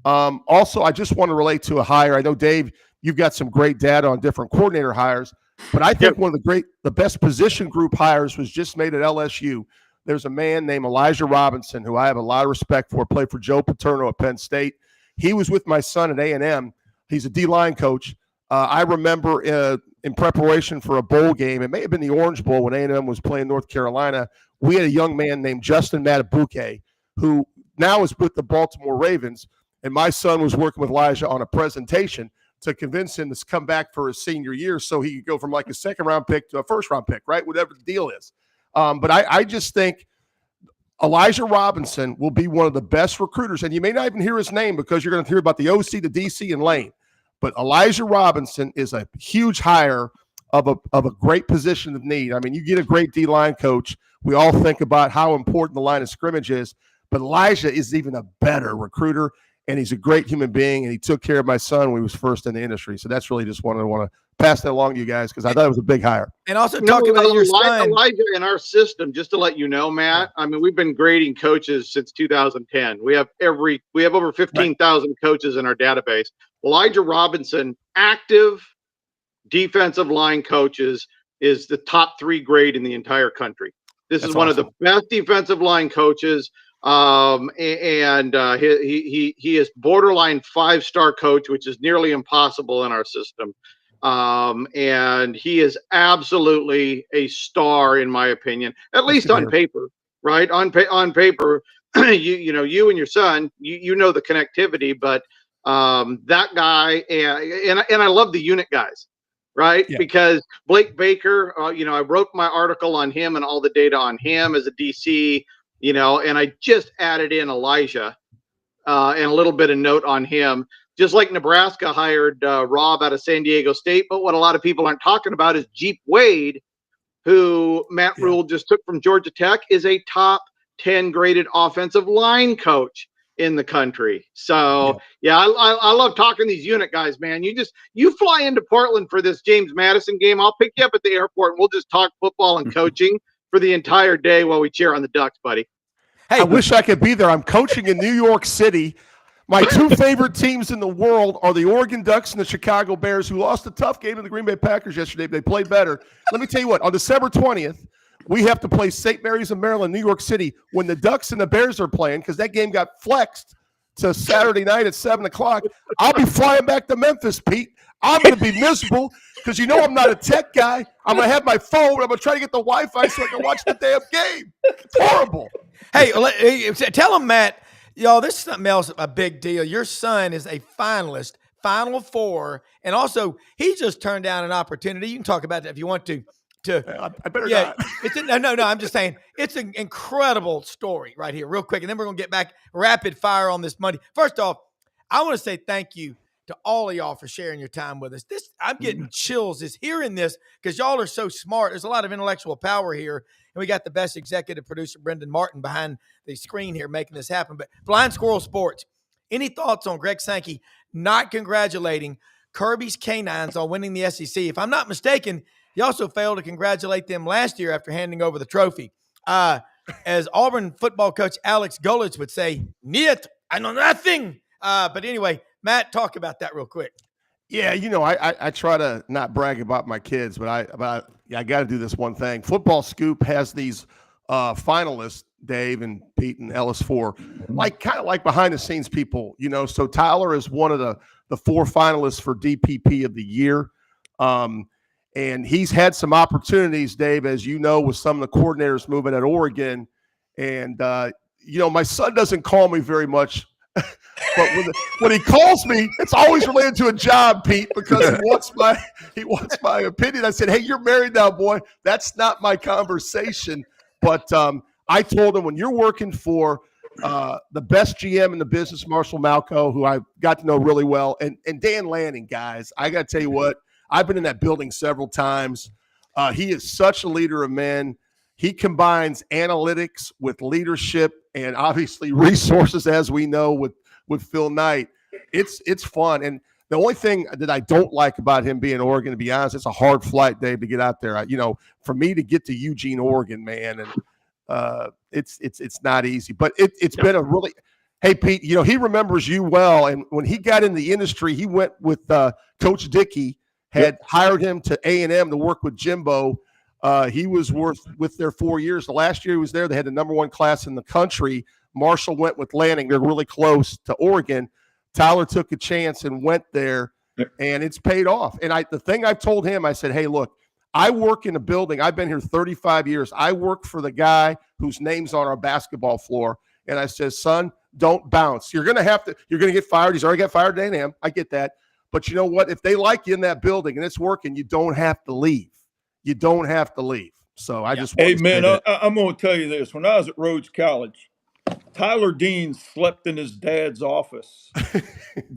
[SPEAKER 3] Also, I just want to relate to a hire. I know, Dave, you've got some great data on different coordinator hires, but I think one of the best position group hires was just made at LSU. there's a man named Elijah Robinson who I have a lot of respect for, played for Joe Paterno at Penn State. He was with my son at A&M. He's a D-line coach. I remember in preparation for a bowl game, it may have been the Orange Bowl when A&M was playing North Carolina, we had a young man named Justin Matabuke who now is with the Baltimore Ravens, and my son was working with Elijah on a presentation to convince him to come back for his senior year so he could go from like a second-round pick to a first-round pick, right, whatever the deal is. But I just think Elijah Robinson will be one of the best recruiters, and you may not even hear his name because you're going to hear about the OC, the DC, and Lane. But Elijah Robinson is a huge hire of a great position of need. I mean, you get a great D-line coach. We all think about how important the line of scrimmage is, but Elijah is even a better recruiter, and he's a great human being, and he took care of my son when he was first in the industry. So that's really just what I want to pass that along to you guys because I thought it was a big hire.
[SPEAKER 1] And also talking about your son.
[SPEAKER 5] Elijah in our system, just to let you know, Matt, I mean, we've been grading coaches since 2010. We have over 15,000 coaches in our database. Elijah Robinson, active defensive line coaches, is the top 3 grade in the entire country. This is one of the best defensive line coaches. He is borderline 5-star coach, which is nearly impossible in our system. And he is absolutely a star, in my opinion, at least on paper, right? On paper, you and your son, you know the connectivity, but that guy, and I love the unit guys, right? Yeah. Because Blake Baker, I wrote my article on him and all the data on him as a DC, and I just added in Elijah and a little bit of note on him. Just like Nebraska hired Rob out of San Diego State, but what a lot of people aren't talking about is Jeep Wade, who Matt Rule just took from Georgia Tech, is a top 10 graded offensive line coach in the country. So I love talking to these unit guys, man. You fly into Portland for this James Madison game. I'll pick you up at the airport and we'll just talk football and coaching for the entire day while we cheer on the Ducks, buddy.
[SPEAKER 3] Hey, I wish I could be there. I'm coaching in New York City. My 2 favorite teams in the world are the Oregon Ducks and the Chicago Bears, who lost a tough game to the Green Bay Packers yesterday. They played better. Let me tell you what, on December 20th, we have to play St. Mary's of Maryland, New York City, when the Ducks and the Bears are playing, because that game got flexed to Saturday night at 7 o'clock. I'll be flying back to Memphis, Pete. I'm going to be miserable because I'm not a tech guy. I'm going to have my phone. I'm going to try to get the Wi-Fi so I can watch the damn game. It's horrible.
[SPEAKER 1] Hey, tell them, Matt, y'all, this is something else, a big deal. Your son is a finalist, Final Four, and also he just turned down an opportunity. You can talk about that if you want to.
[SPEAKER 3] I better not.
[SPEAKER 1] No. I'm just saying it's an incredible story right here, real quick, and then we're gonna get back rapid fire on this Monday. First off, I want to say thank you to all of y'all for sharing your time with us. I'm getting chills just hearing this because y'all are so smart. There's a lot of intellectual power here, and we got the best executive producer, Brendan Martin, behind the screen here making this happen. But Blind Squirrel Sports, any thoughts on Greg Sankey not congratulating Kirby's Canines on winning the SEC? If I'm not mistaken, he also failed to congratulate them last year after handing over the trophy. As Auburn football coach Alex Golich would say, "Niet, I know nothing." But anyway, Matt, talk about that real quick.
[SPEAKER 3] Yeah, I try to not brag about my kids, but I got to do this one thing. Football Scoop has these finalists, Dave and Pete and Ellis, for kind of like behind the scenes people, So Tyler is one of the 4 finalists for DPP of the year. And he's had some opportunities, Dave, as you know, with some of the coordinators moving at Oregon. And, my son doesn't call me very much. But when he calls me, it's always related to a job, Pete, because he wants my opinion. I said, "Hey, you're married now, boy. That's not my conversation." But I told him, when you're working for the best GM in the business, Marshall Malco, who I got to know really well, and Dan Lanning, guys, I got to tell you what, I've been in that building several times. He is such a leader of men. He combines analytics with leadership and obviously resources, as we know with Phil Knight. It's fun. And the only thing that I don't like about him being in Oregon, to be honest, it's a hard flight, Dave, to get out there. For me to get to Eugene, Oregon, man, and it's not easy. But it's been a really – hey, Pete, he remembers you well. And when he got in the industry, he went with Coach Dickey, had hired him to A&M to work with Jimbo. He was with there 4 years. The last year he was there, they had the number 1 class in the country. Marshall went with Lanning. They're really close to Oregon. Tyler took a chance and went there, and it's paid off. And the thing I told him, I said, hey, look, I work in a building. I've been here 35 years. I work for the guy whose name's on our basketball floor. And I said, son, don't bounce. You're going to get fired. He's already got fired at A&M. I get that. But you know what? If they like you in that building and it's working, you don't have to leave. You don't have to leave. So I just
[SPEAKER 4] Hey, man, I'm going to tell you this. When I was at Rhodes College, Tyler Dean slept in his dad's office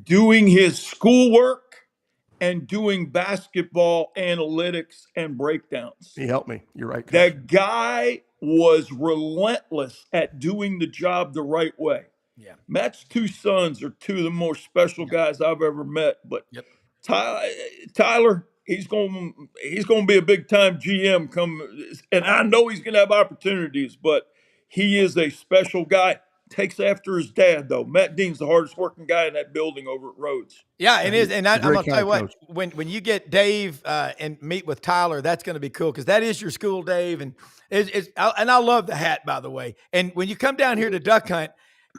[SPEAKER 4] doing his schoolwork and doing basketball analytics and breakdowns.
[SPEAKER 3] He helped me. You're right, Coach.
[SPEAKER 4] That guy was relentless at doing the job the right way.
[SPEAKER 1] Yeah.
[SPEAKER 4] Matt's 2 sons are 2 of the most special guys I've ever met. But Tyler, he's going to be a big time GM and I know he's going to have opportunities, but he is a special guy. Takes after his dad, though. Matt Dean's the hardest working guy in that building over at Rhodes.
[SPEAKER 1] Yeah, it is. And I'm going to tell you what,
[SPEAKER 3] coach.
[SPEAKER 1] when you get Dave and meet with Tyler, that's going to be cool because that is your school, Dave. And I love the hat, by the way. And when you come down here to duck hunt,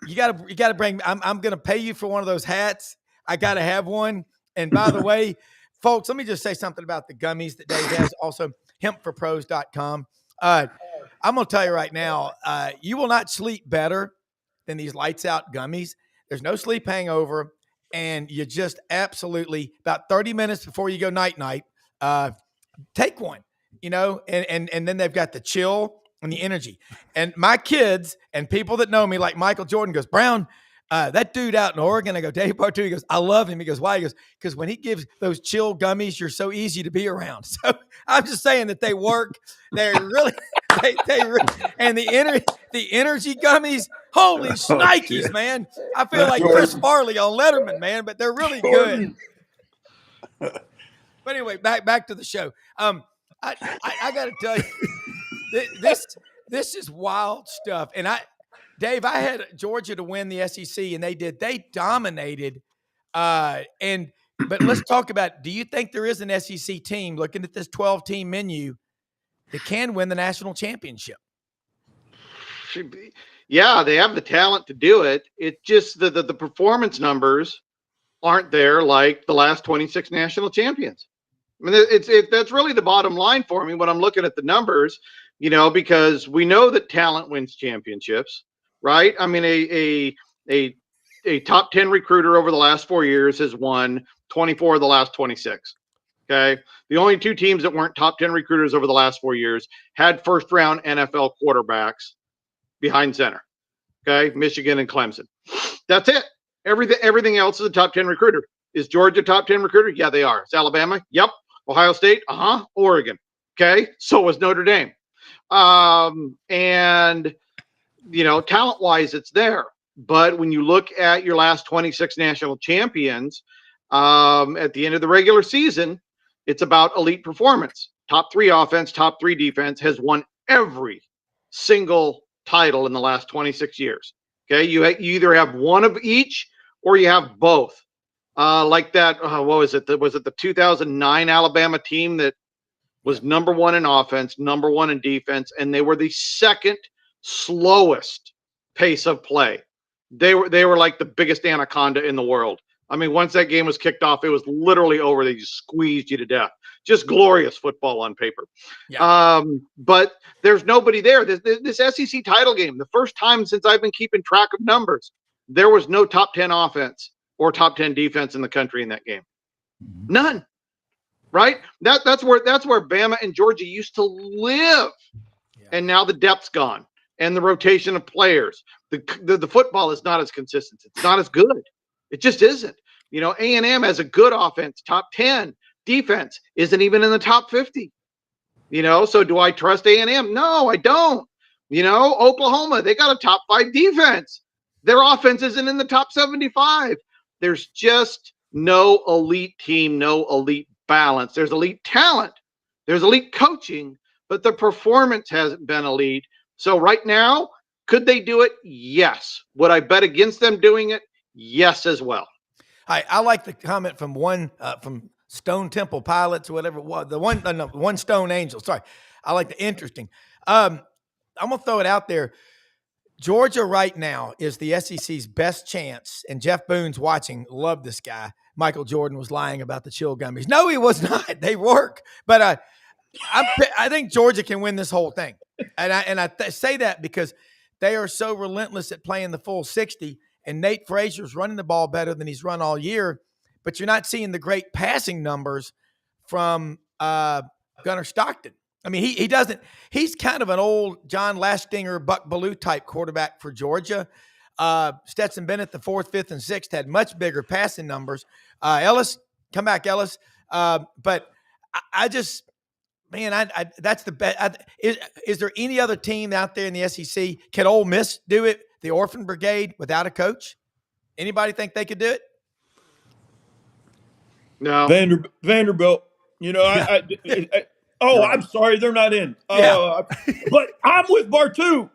[SPEAKER 1] you got to bring. I'm going to pay you for one of those hats. I got to have one. And by the way, folks, let me just say something about the gummies that Dave has. Also, hempforpros.com. I'm going to tell you right now, you will not sleep better than these lights out gummies. There's no sleep hangover. And you just absolutely, about 30 minutes before you go night-night, take one, and then they've got the chill and the energy. And my kids and people that know me, like Michael Jordan, goes, Brown, that dude out in Oregon, I go, Dave Bartoo, he goes, I love him. He goes, why? He goes, because when he gives those chill gummies, you're so easy to be around. So I'm just saying that they work. They're really, and the energy gummies, holy shnikes, man. I feel like Chris Farley on Letterman, man, but they're really good. But anyway, back to the show. I got to tell you, this is wild stuff. And Dave, I had Georgia to win the SEC, and they dominated. But let's talk about, do you think there is an SEC team looking at this 12-team menu that can win the national championship?
[SPEAKER 5] Yeah, they have the talent to do it. It's just the performance numbers aren't there like the last 26 national champions. I mean, that's really the bottom line for me when I'm looking at the numbers, because we know that talent wins championships, right? I mean, a top 10 recruiter over the last 4 years has won 24 of the last 26. Okay. The only 2 teams that weren't top 10 recruiters over the last 4 years had first round NFL quarterbacks behind center. Okay. Michigan and Clemson. That's it. Everything else is a top 10 recruiter. Is Georgia top 10 recruiter? Yeah, they are. Is Alabama? Yep. Ohio State? Oregon. Okay. So was Notre Dame. And talent wise, it's there. But when you look at your last 26 national champions, at the end of the regular season, it's about elite performance. Top 3 offense, top 3 defense has won every single title in the last 26 years. Okay, you either have one of each or you have both. Like that, what was it? Was it the 2009 Alabama team that was number 1 in offense, number 1 in defense, and they were the second slowest pace of play. They were like the biggest anaconda in the world. I mean, once that game was kicked off, it was literally over. They just squeezed you to death. Just glorious football on paper. Yeah. But there's nobody there. This SEC title game, the first time since I've been keeping track of numbers, there was no top 10 offense or top 10 defense in the country in that game. None. Right? That's where Bama and Georgia used to live. Yeah. And now the depth's gone. And the rotation of players. The football is not as consistent. It's not as good. It just isn't. A&M has a good offense, top 10. Defense isn't even in the top 50. So do I trust A&M? No, I don't. Oklahoma, they got a top 5 defense. Their offense isn't in the top 75. There's just no elite team, no elite balance. There's elite talent. There's elite coaching, but the performance hasn't been elite. So right now, could they do it? Yes. Would I bet against them doing it? Yes, as well.
[SPEAKER 1] I like the comment from from Stone Temple Pilots or whatever it was. The one Stone Angel. Sorry. I like the interesting. I'm going to throw it out there. Georgia right now is the SEC's best chance, and Jeff Boone's watching. Love this guy. Michael Jordan was lying about the chill gummies. No, he was not. They work. But I think Georgia can win this whole thing. And I say that because they are so relentless at playing the full 60, and Nate Frazier's running the ball better than he's run all year, but you're not seeing the great passing numbers from Gunnar Stockton. I mean, he doesn't – he's kind of an old John Lastinger, Buck Bellew type quarterback for Georgia. Stetson Bennett, the 4th, 5th, and 6th, had much bigger passing numbers. Ellis, come back, Ellis. But I just – man, that's the best. Is there any other team out there in the SEC? Can Ole Miss do it, the Orphan Brigade, without a coach? Anybody think they could do it?
[SPEAKER 5] No.
[SPEAKER 4] Vanderbilt. You know, I'm sorry, they're not in.
[SPEAKER 1] Yeah.
[SPEAKER 4] But I'm with Bartoo.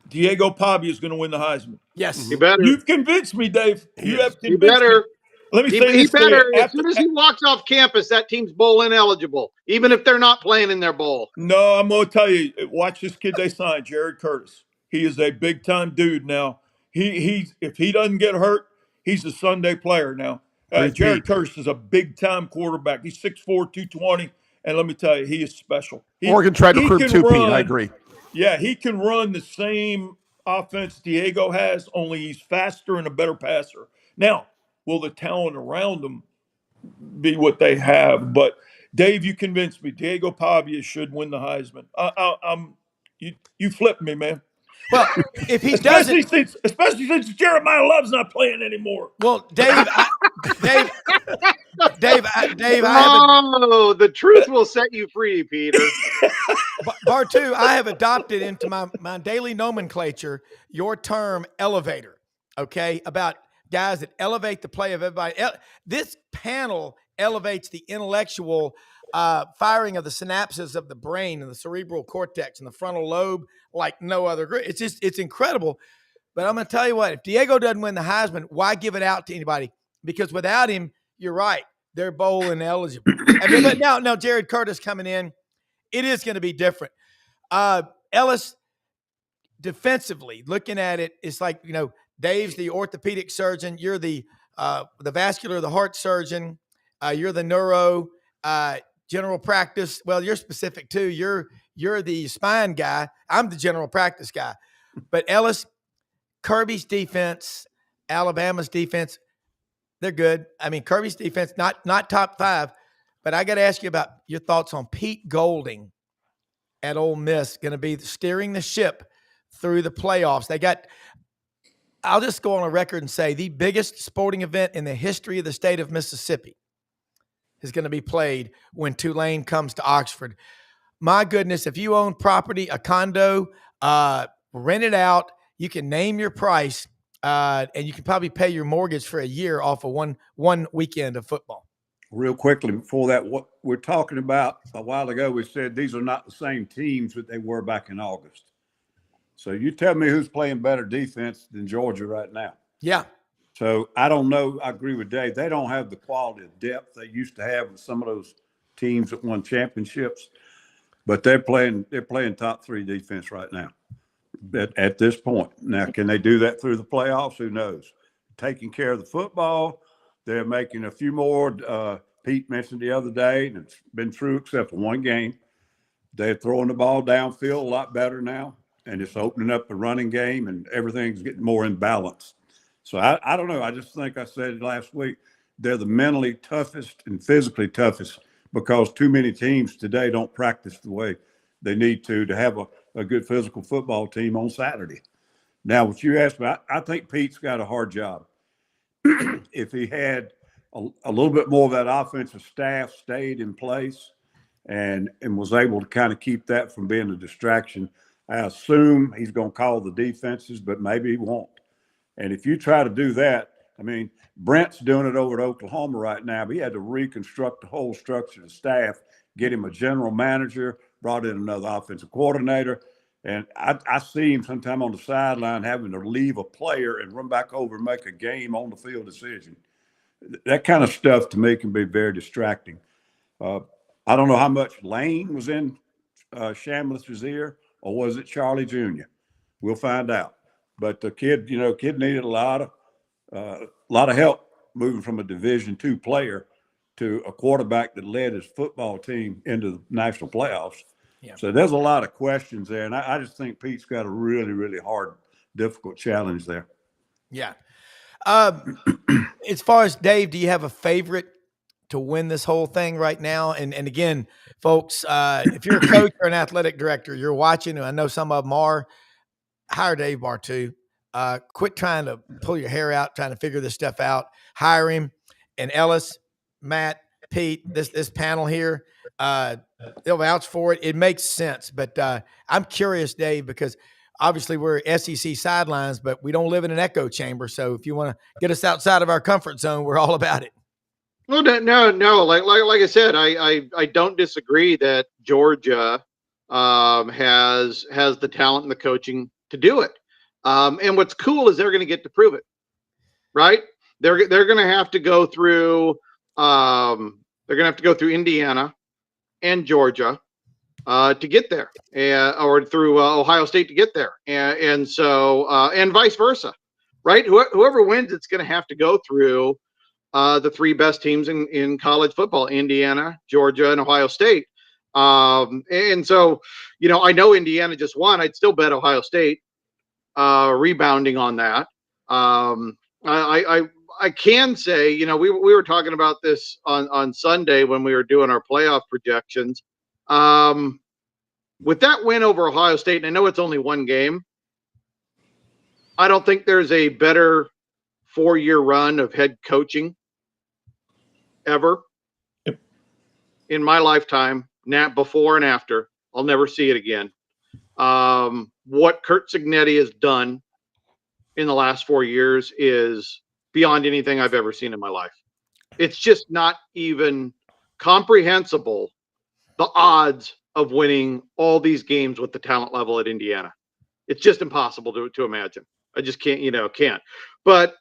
[SPEAKER 4] Diego Pavia is going to win the Heisman.
[SPEAKER 1] Yes.
[SPEAKER 5] You better.
[SPEAKER 4] You've convinced me, Dave. You have convinced
[SPEAKER 5] better.
[SPEAKER 4] me. Let me say
[SPEAKER 5] He
[SPEAKER 4] this to
[SPEAKER 5] better.
[SPEAKER 4] you.
[SPEAKER 5] As soon as he walks off campus, that team's bowl ineligible, even if they're not playing in their bowl.
[SPEAKER 4] No, I'm going to tell you. Watch this kid they signed, Jared Curtis. He is a big time dude now. He if he doesn't get hurt, he's a Sunday player now. Jared Curtis is a big time quarterback. He's 6'4", 220, and let me tell you, he is special.
[SPEAKER 3] Oregon tried to recruit two, Pete. I agree.
[SPEAKER 4] Yeah, he can run the same offense Diego has, only he's faster and a better passer. Now, will the talent around him be what they have? But Dave, you convinced me. Diego Pavia should win the Heisman. You flipped me, man.
[SPEAKER 1] Well, if he doesn't,
[SPEAKER 4] especially since Jeremiah Love's not playing anymore.
[SPEAKER 1] Well, Dave,
[SPEAKER 5] the truth will set you free, Peter.
[SPEAKER 1] Bartoo, I have adopted into my daily nomenclature your term elevator. Okay, about guys that elevate the play of everybody. This panel elevates the intellectual firing of the synapses of the brain and the cerebral cortex and the frontal lobe like no other group. It's incredible. But I'm going to tell you what, if Diego doesn't win the Heisman, why give it out to anybody? Because without him, you're right, they're bowl ineligible. But now Jared Curtis coming in, it is going to be different. Ellis, defensively, looking at it, it's like, you know, Dave's the orthopedic surgeon. You're the vascular, the heart surgeon. You're the neuro, general practice. Well, you're specific too. You're the spine guy. I'm the general practice guy. But Ellis, Kirby's defense, Alabama's defense, they're good. I mean, Kirby's defense, not top 5. But I got to ask you about your thoughts on Pete Golding at Ole Miss, going to be steering the ship through the playoffs. I'll just go on a record and say the biggest sporting event in the history of the state of Mississippi is going to be played when Tulane comes to Oxford. My goodness, if you own property, a condo, rent it out, you can name your price, and you can probably pay your mortgage for a year off of one weekend of football.
[SPEAKER 6] Real quickly before that, what we're talking about a while ago, we said these are not the same teams that they were back in August. So you tell me who's playing better defense than Georgia right now.
[SPEAKER 1] Yeah.
[SPEAKER 6] So I don't know. I agree with Dave. They don't have the quality of depth they used to have with some of those teams that won championships, but they're playing top 3 defense right now at this point. Now, can they do that through the playoffs? Who knows? Taking care of the football, they're making a few more. Pete mentioned the other day, and it's been true except for one game. They're throwing the ball downfield a lot better now, and it's opening up the running game, and everything's getting more in balance. So I don't know. I just think I said it last week. They're the mentally toughest and physically toughest because too many teams today don't practice the way they need to have a good physical football team on Saturday. Now, what you asked me, I think Pete's got a hard job. If he had a little bit more of that offensive staff stayed in place and was able to kind of keep that from being a distraction, I assume he's going to call the defenses, but maybe he won't. And if you try to do that, I mean, Brent's doing it over at Oklahoma right now, but he had to reconstruct the whole structure of staff, get him a general manager, brought in another offensive coordinator. And I see him sometime on the sideline having to leave a player and run back over and make a game on the field decision. That kind of stuff to me can be very distracting. I don't know how much Lane was in Shamlis's ear, or was it Charlie Jr.? We'll find out. But the kid, kid needed a lot of help moving from a Division II player to a quarterback that led his football team into the national playoffs.
[SPEAKER 1] Yeah.
[SPEAKER 6] So there's a lot of questions there, and I just think Pete's got a really, really hard, difficult challenge there.
[SPEAKER 1] Yeah. As far as Dave, do you have a favorite to win this whole thing right now? And again, folks, if you're a coach or an athletic director, you're watching, and I know some of them are, hire Dave Bartoo. Quit trying to pull your hair out, trying to figure this stuff out. Hire him. And Ellis, Matt, Pete, this panel here, they'll vouch for it. It makes sense. But I'm curious, Dave, because obviously we're SEC sidelines, but we don't live in an echo chamber. So if you want to get us outside of our comfort zone, we're all about it.
[SPEAKER 5] Well, no. Like I said, I don't disagree that Georgia has the talent and the coaching to do it. And what's cool is they're going to get to prove it, right? They're going to have to go through Indiana and Georgia to get there, or through Ohio State to get there, and vice versa, right? Whoever wins, it's going to have to go through the three best teams in college football: Indiana, Georgia, and Ohio State. And so, I know Indiana just won. I'd still bet Ohio State rebounding on that. I can say, we were talking about this on Sunday when we were doing our playoff projections. With that win over Ohio State, and I know it's only one game, I don't think there's a better 4-year run of head coaching ever in my lifetime, before and after. I'll never see it again. What Kurt Cignetti has done in the last 4 years is beyond anything I've ever seen in my life. It's just not even comprehensible, the odds of winning all these games with the talent level at Indiana. It's just impossible to imagine. I just can't. But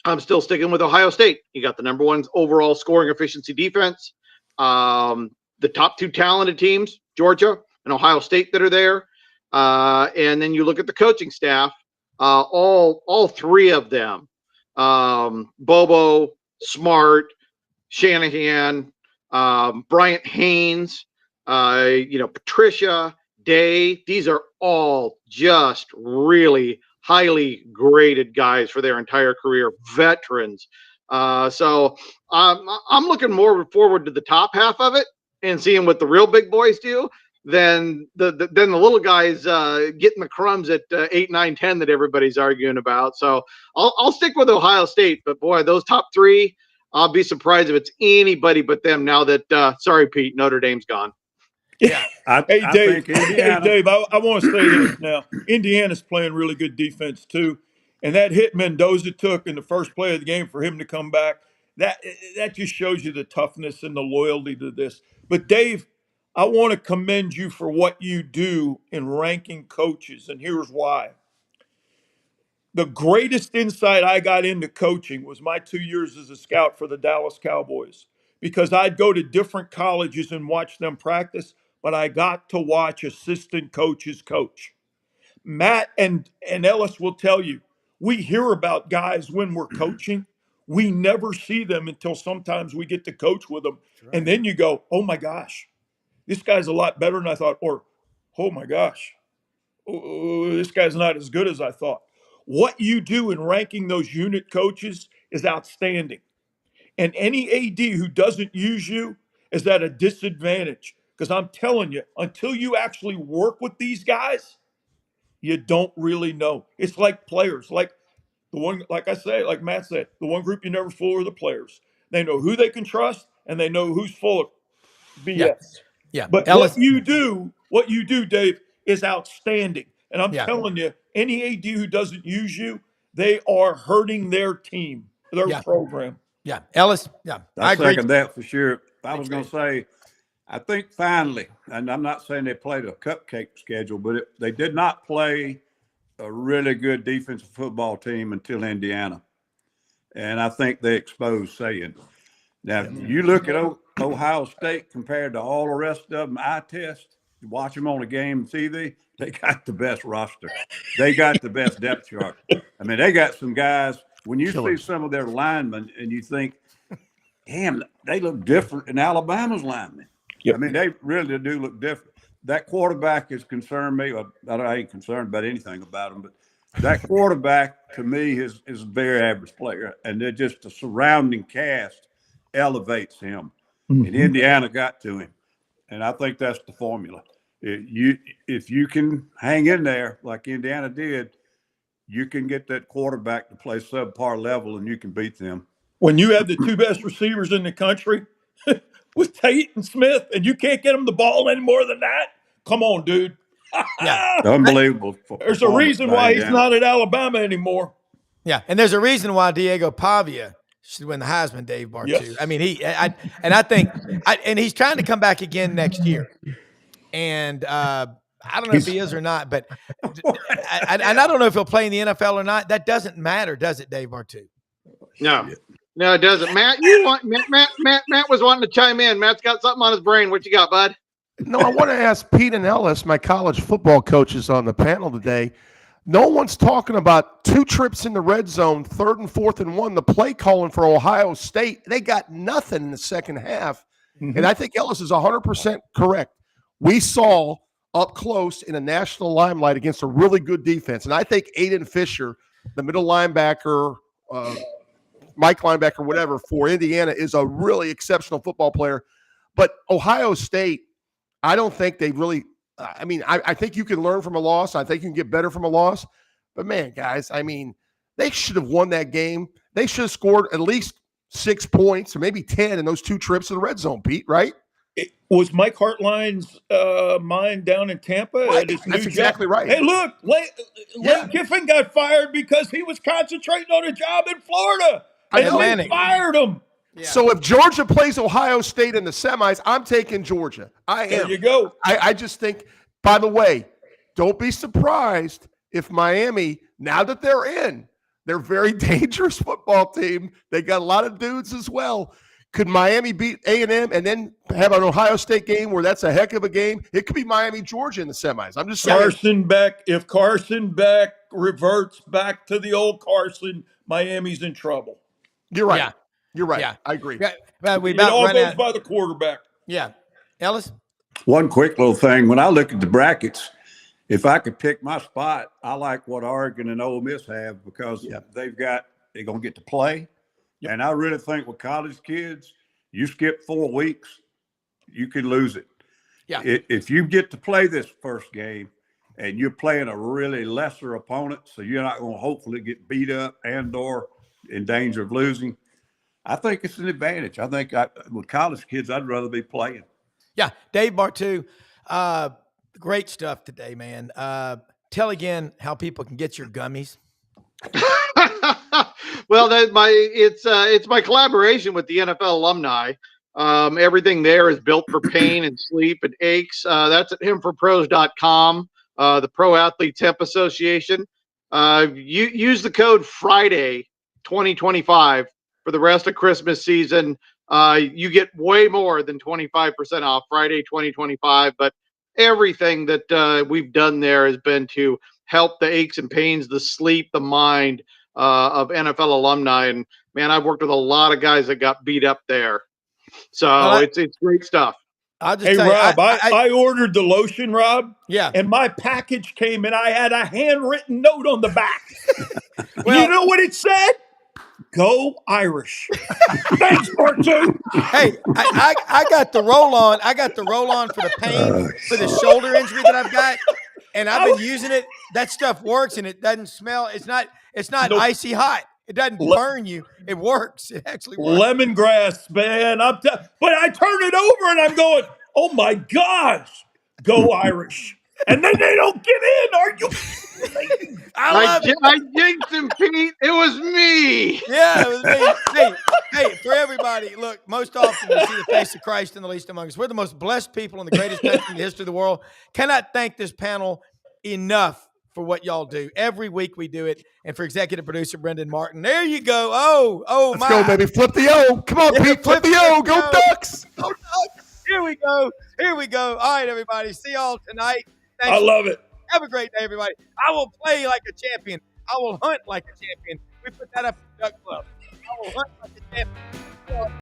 [SPEAKER 5] I'm still sticking with Ohio State. You got the number one overall scoring efficiency defense. The top two talented teams, Georgia and Ohio State, that are there. And then you look at the coaching staff, all three of them, Bobo, Smart, Shanahan, Bryant Haynes, Patricia, Day. These are all just really highly graded guys for their entire career, veterans. So I'm looking more forward to the top half of it and seeing what the real big boys do than the little guys getting the crumbs at 8, 9, 10 that everybody's arguing about. So I'll stick with Ohio State, but boy, those top three, I'll be surprised if it's anybody but them now that, sorry, Pete, Notre Dame's gone.
[SPEAKER 1] Yeah.
[SPEAKER 4] Hey, Dave, I want to say this now. Indiana's playing really good defense, too. And that hit Mendoza took in the first play of the game for him to come back, that just shows you the toughness and the loyalty to this. But, Dave, I want to commend you for what you do in ranking coaches, and here's why. The greatest insight I got into coaching was my 2 years as a scout for the Dallas Cowboys, because I'd go to different colleges and watch them practice, but I got to watch assistant coaches coach. Matt and Ellis will tell you, we hear about guys when we're coaching. We never see them until sometimes we get to coach with them. Right. And then you go, oh my gosh, this guy's a lot better than I thought. Or, oh my gosh, this guy's not as good as I thought. What you do in ranking those unit coaches is outstanding. And any AD who doesn't use you is at a disadvantage. Because I'm telling you, until you actually work with these guys, you don't really know. It's like players, like Matt said, the one group you never fool are the players. They know who they can trust, and they know who's full of BS.
[SPEAKER 1] Yeah.
[SPEAKER 4] But
[SPEAKER 1] Ellis,
[SPEAKER 4] what you do, Dave, is outstanding. And I'm telling you, any AD who doesn't use you, they are hurting their team, their program.
[SPEAKER 1] Yeah. Ellis,
[SPEAKER 6] I
[SPEAKER 1] agree.
[SPEAKER 6] second that for sure. I was going to say, I think finally, and I'm not saying they played a cupcake schedule, but they did not play a really good defensive football team until Indiana. And I think they exposed Sayin. Now, you look at Ohio State compared to all the rest of them, eye test, watch them on a game TV, they got the best roster. They got the best depth chart. I mean, they got some guys. When you see some of their linemen and you think, damn, they look different than Alabama's linemen. Yep. I mean, they really do look different. That quarterback has concerned me. I ain't concerned about anything about him, but that quarterback to me is a very average player, and they're just the surrounding cast elevates him. Mm-hmm. And Indiana got to him, and I think that's the formula. If you can hang in there like Indiana did, you can get that quarterback to play subpar level, and you can beat them.
[SPEAKER 4] When you have the two best receivers in the country with Tate and Smith, and you can't get them the ball any more than that, come on, dude.
[SPEAKER 1] Yeah,
[SPEAKER 6] unbelievable.
[SPEAKER 4] There's a reason why he's not at Alabama anymore.
[SPEAKER 1] Yeah, and there's a reason why Diego Pavia should win the Heisman, Dave Bartoo. Yes. I mean, I think he's trying to come back again next year. And I don't know if he is or not, but and I don't know if he'll play in the NFL or not. That doesn't matter, does it, Dave Bartoo?
[SPEAKER 5] No, it doesn't. Matt, Matt was wanting to chime in. Matt's got something on his brain. What you got, bud?
[SPEAKER 3] No, I want to ask Pete and Ellis, my college football coaches on the panel today. No one's talking about 2 trips in the red zone, 3rd and 4th and 1, the play calling for Ohio State. They got nothing in the second half. Mm-hmm. And I think Ellis is 100% correct. We saw up close in a national limelight against a really good defense. And I think Aiden Fisher, the middle linebacker, Mike linebacker, whatever, for Indiana is a really exceptional football player. But Ohio State, I don't think they really – I mean, I think you can learn from a loss. I think you can get better from a loss. But, man, guys, I mean, they should have won that game. They should have scored at least 6 points or maybe 10 in those 2 trips to the red zone, Pete, right?
[SPEAKER 4] It was Mike Hartline's mind down in Tampa.
[SPEAKER 3] Right. That's exactly right.
[SPEAKER 4] Hey, look, Lane Kiffin got fired because he was concentrating on a job in Florida. And they fired him.
[SPEAKER 3] Yeah. So if Georgia plays Ohio State in the semis, I'm taking Georgia.
[SPEAKER 4] There you go.
[SPEAKER 3] I just think, by the way, don't be surprised if Miami, now that they're a very dangerous football team. They got a lot of dudes as well. Could Miami beat A&M and then have an Ohio State game where that's a heck of a game? It could be Miami-Georgia in the semis. I'm just saying.
[SPEAKER 4] If Carson Beck reverts back to the old Carson, Miami's in trouble.
[SPEAKER 3] You're right.
[SPEAKER 1] Yeah.
[SPEAKER 3] You're right.
[SPEAKER 1] Yeah.
[SPEAKER 3] I agree.
[SPEAKER 1] Yeah.
[SPEAKER 4] It all goes by the quarterback.
[SPEAKER 1] Yeah. Ellis?
[SPEAKER 6] One quick little thing. When I look at the brackets, if I could pick my spot, I like what Oregon and Ole Miss have because they're going to get to play. Yep. And I really think with college kids, you skip 4 weeks, you could lose it.
[SPEAKER 1] Yeah.
[SPEAKER 6] If you get to play this first game and you're playing a really lesser opponent, so you're not going to hopefully get beat up and or in danger of losing, I think it's an advantage. I think with college kids, I'd rather be playing.
[SPEAKER 1] Yeah. Dave Bartoo, great stuff today, man. Tell again how people can get your gummies.
[SPEAKER 5] Well, it's my collaboration with the NFL alumni. Everything there is built for pain and sleep and aches. That's at himforpros.com, the Pro Athletes Hemp Association. You use the code Friday 2025 for the rest of Christmas season. You get way more than 25% off Friday 2025. But everything that we've done there has been to help the aches and pains, the sleep, the mind of NFL alumni. And man, I've worked with a lot of guys that got beat up there. So it's great stuff.
[SPEAKER 4] Hey, Rob, I ordered the lotion, Rob.
[SPEAKER 1] Yeah.
[SPEAKER 4] And my package came and I had a handwritten note on the back. Well, you know what it said? Go Irish. Thanks, Bartoo.
[SPEAKER 1] Hey, I got the roll on. I got the roll on for the pain, for the shoulder injury that I've got. And I've been using it. That stuff works and it doesn't smell. It's not icy hot. It doesn't burn you. It works. It actually works.
[SPEAKER 4] Lemongrass, man. But I turn it over and I'm going, oh my gosh, go Irish. And then they don't get in. Are you?
[SPEAKER 5] I jinxed him, Pete. It was me.
[SPEAKER 1] Yeah, it was me. Hey, for everybody, look, most often we see the face of Christ in the least among us. We're the most blessed people in the greatest country in the history of the world. Cannot thank this panel enough for what y'all do. Every week we do it. And for executive producer Brendan Martin, there you go. Oh,
[SPEAKER 3] let's go, baby. Flip the O. Come on, Pete. Flip the O. Go Ducks.
[SPEAKER 1] Go Ducks.
[SPEAKER 5] Here we
[SPEAKER 1] we go. Here we go. All right, everybody. See y'all tonight.
[SPEAKER 4] I
[SPEAKER 1] Thanks.
[SPEAKER 4] love it.
[SPEAKER 1] Have a great day, everybody. I will play like a champion. I will hunt like a champion. We put that up in the Duck Club. I will hunt like a champion.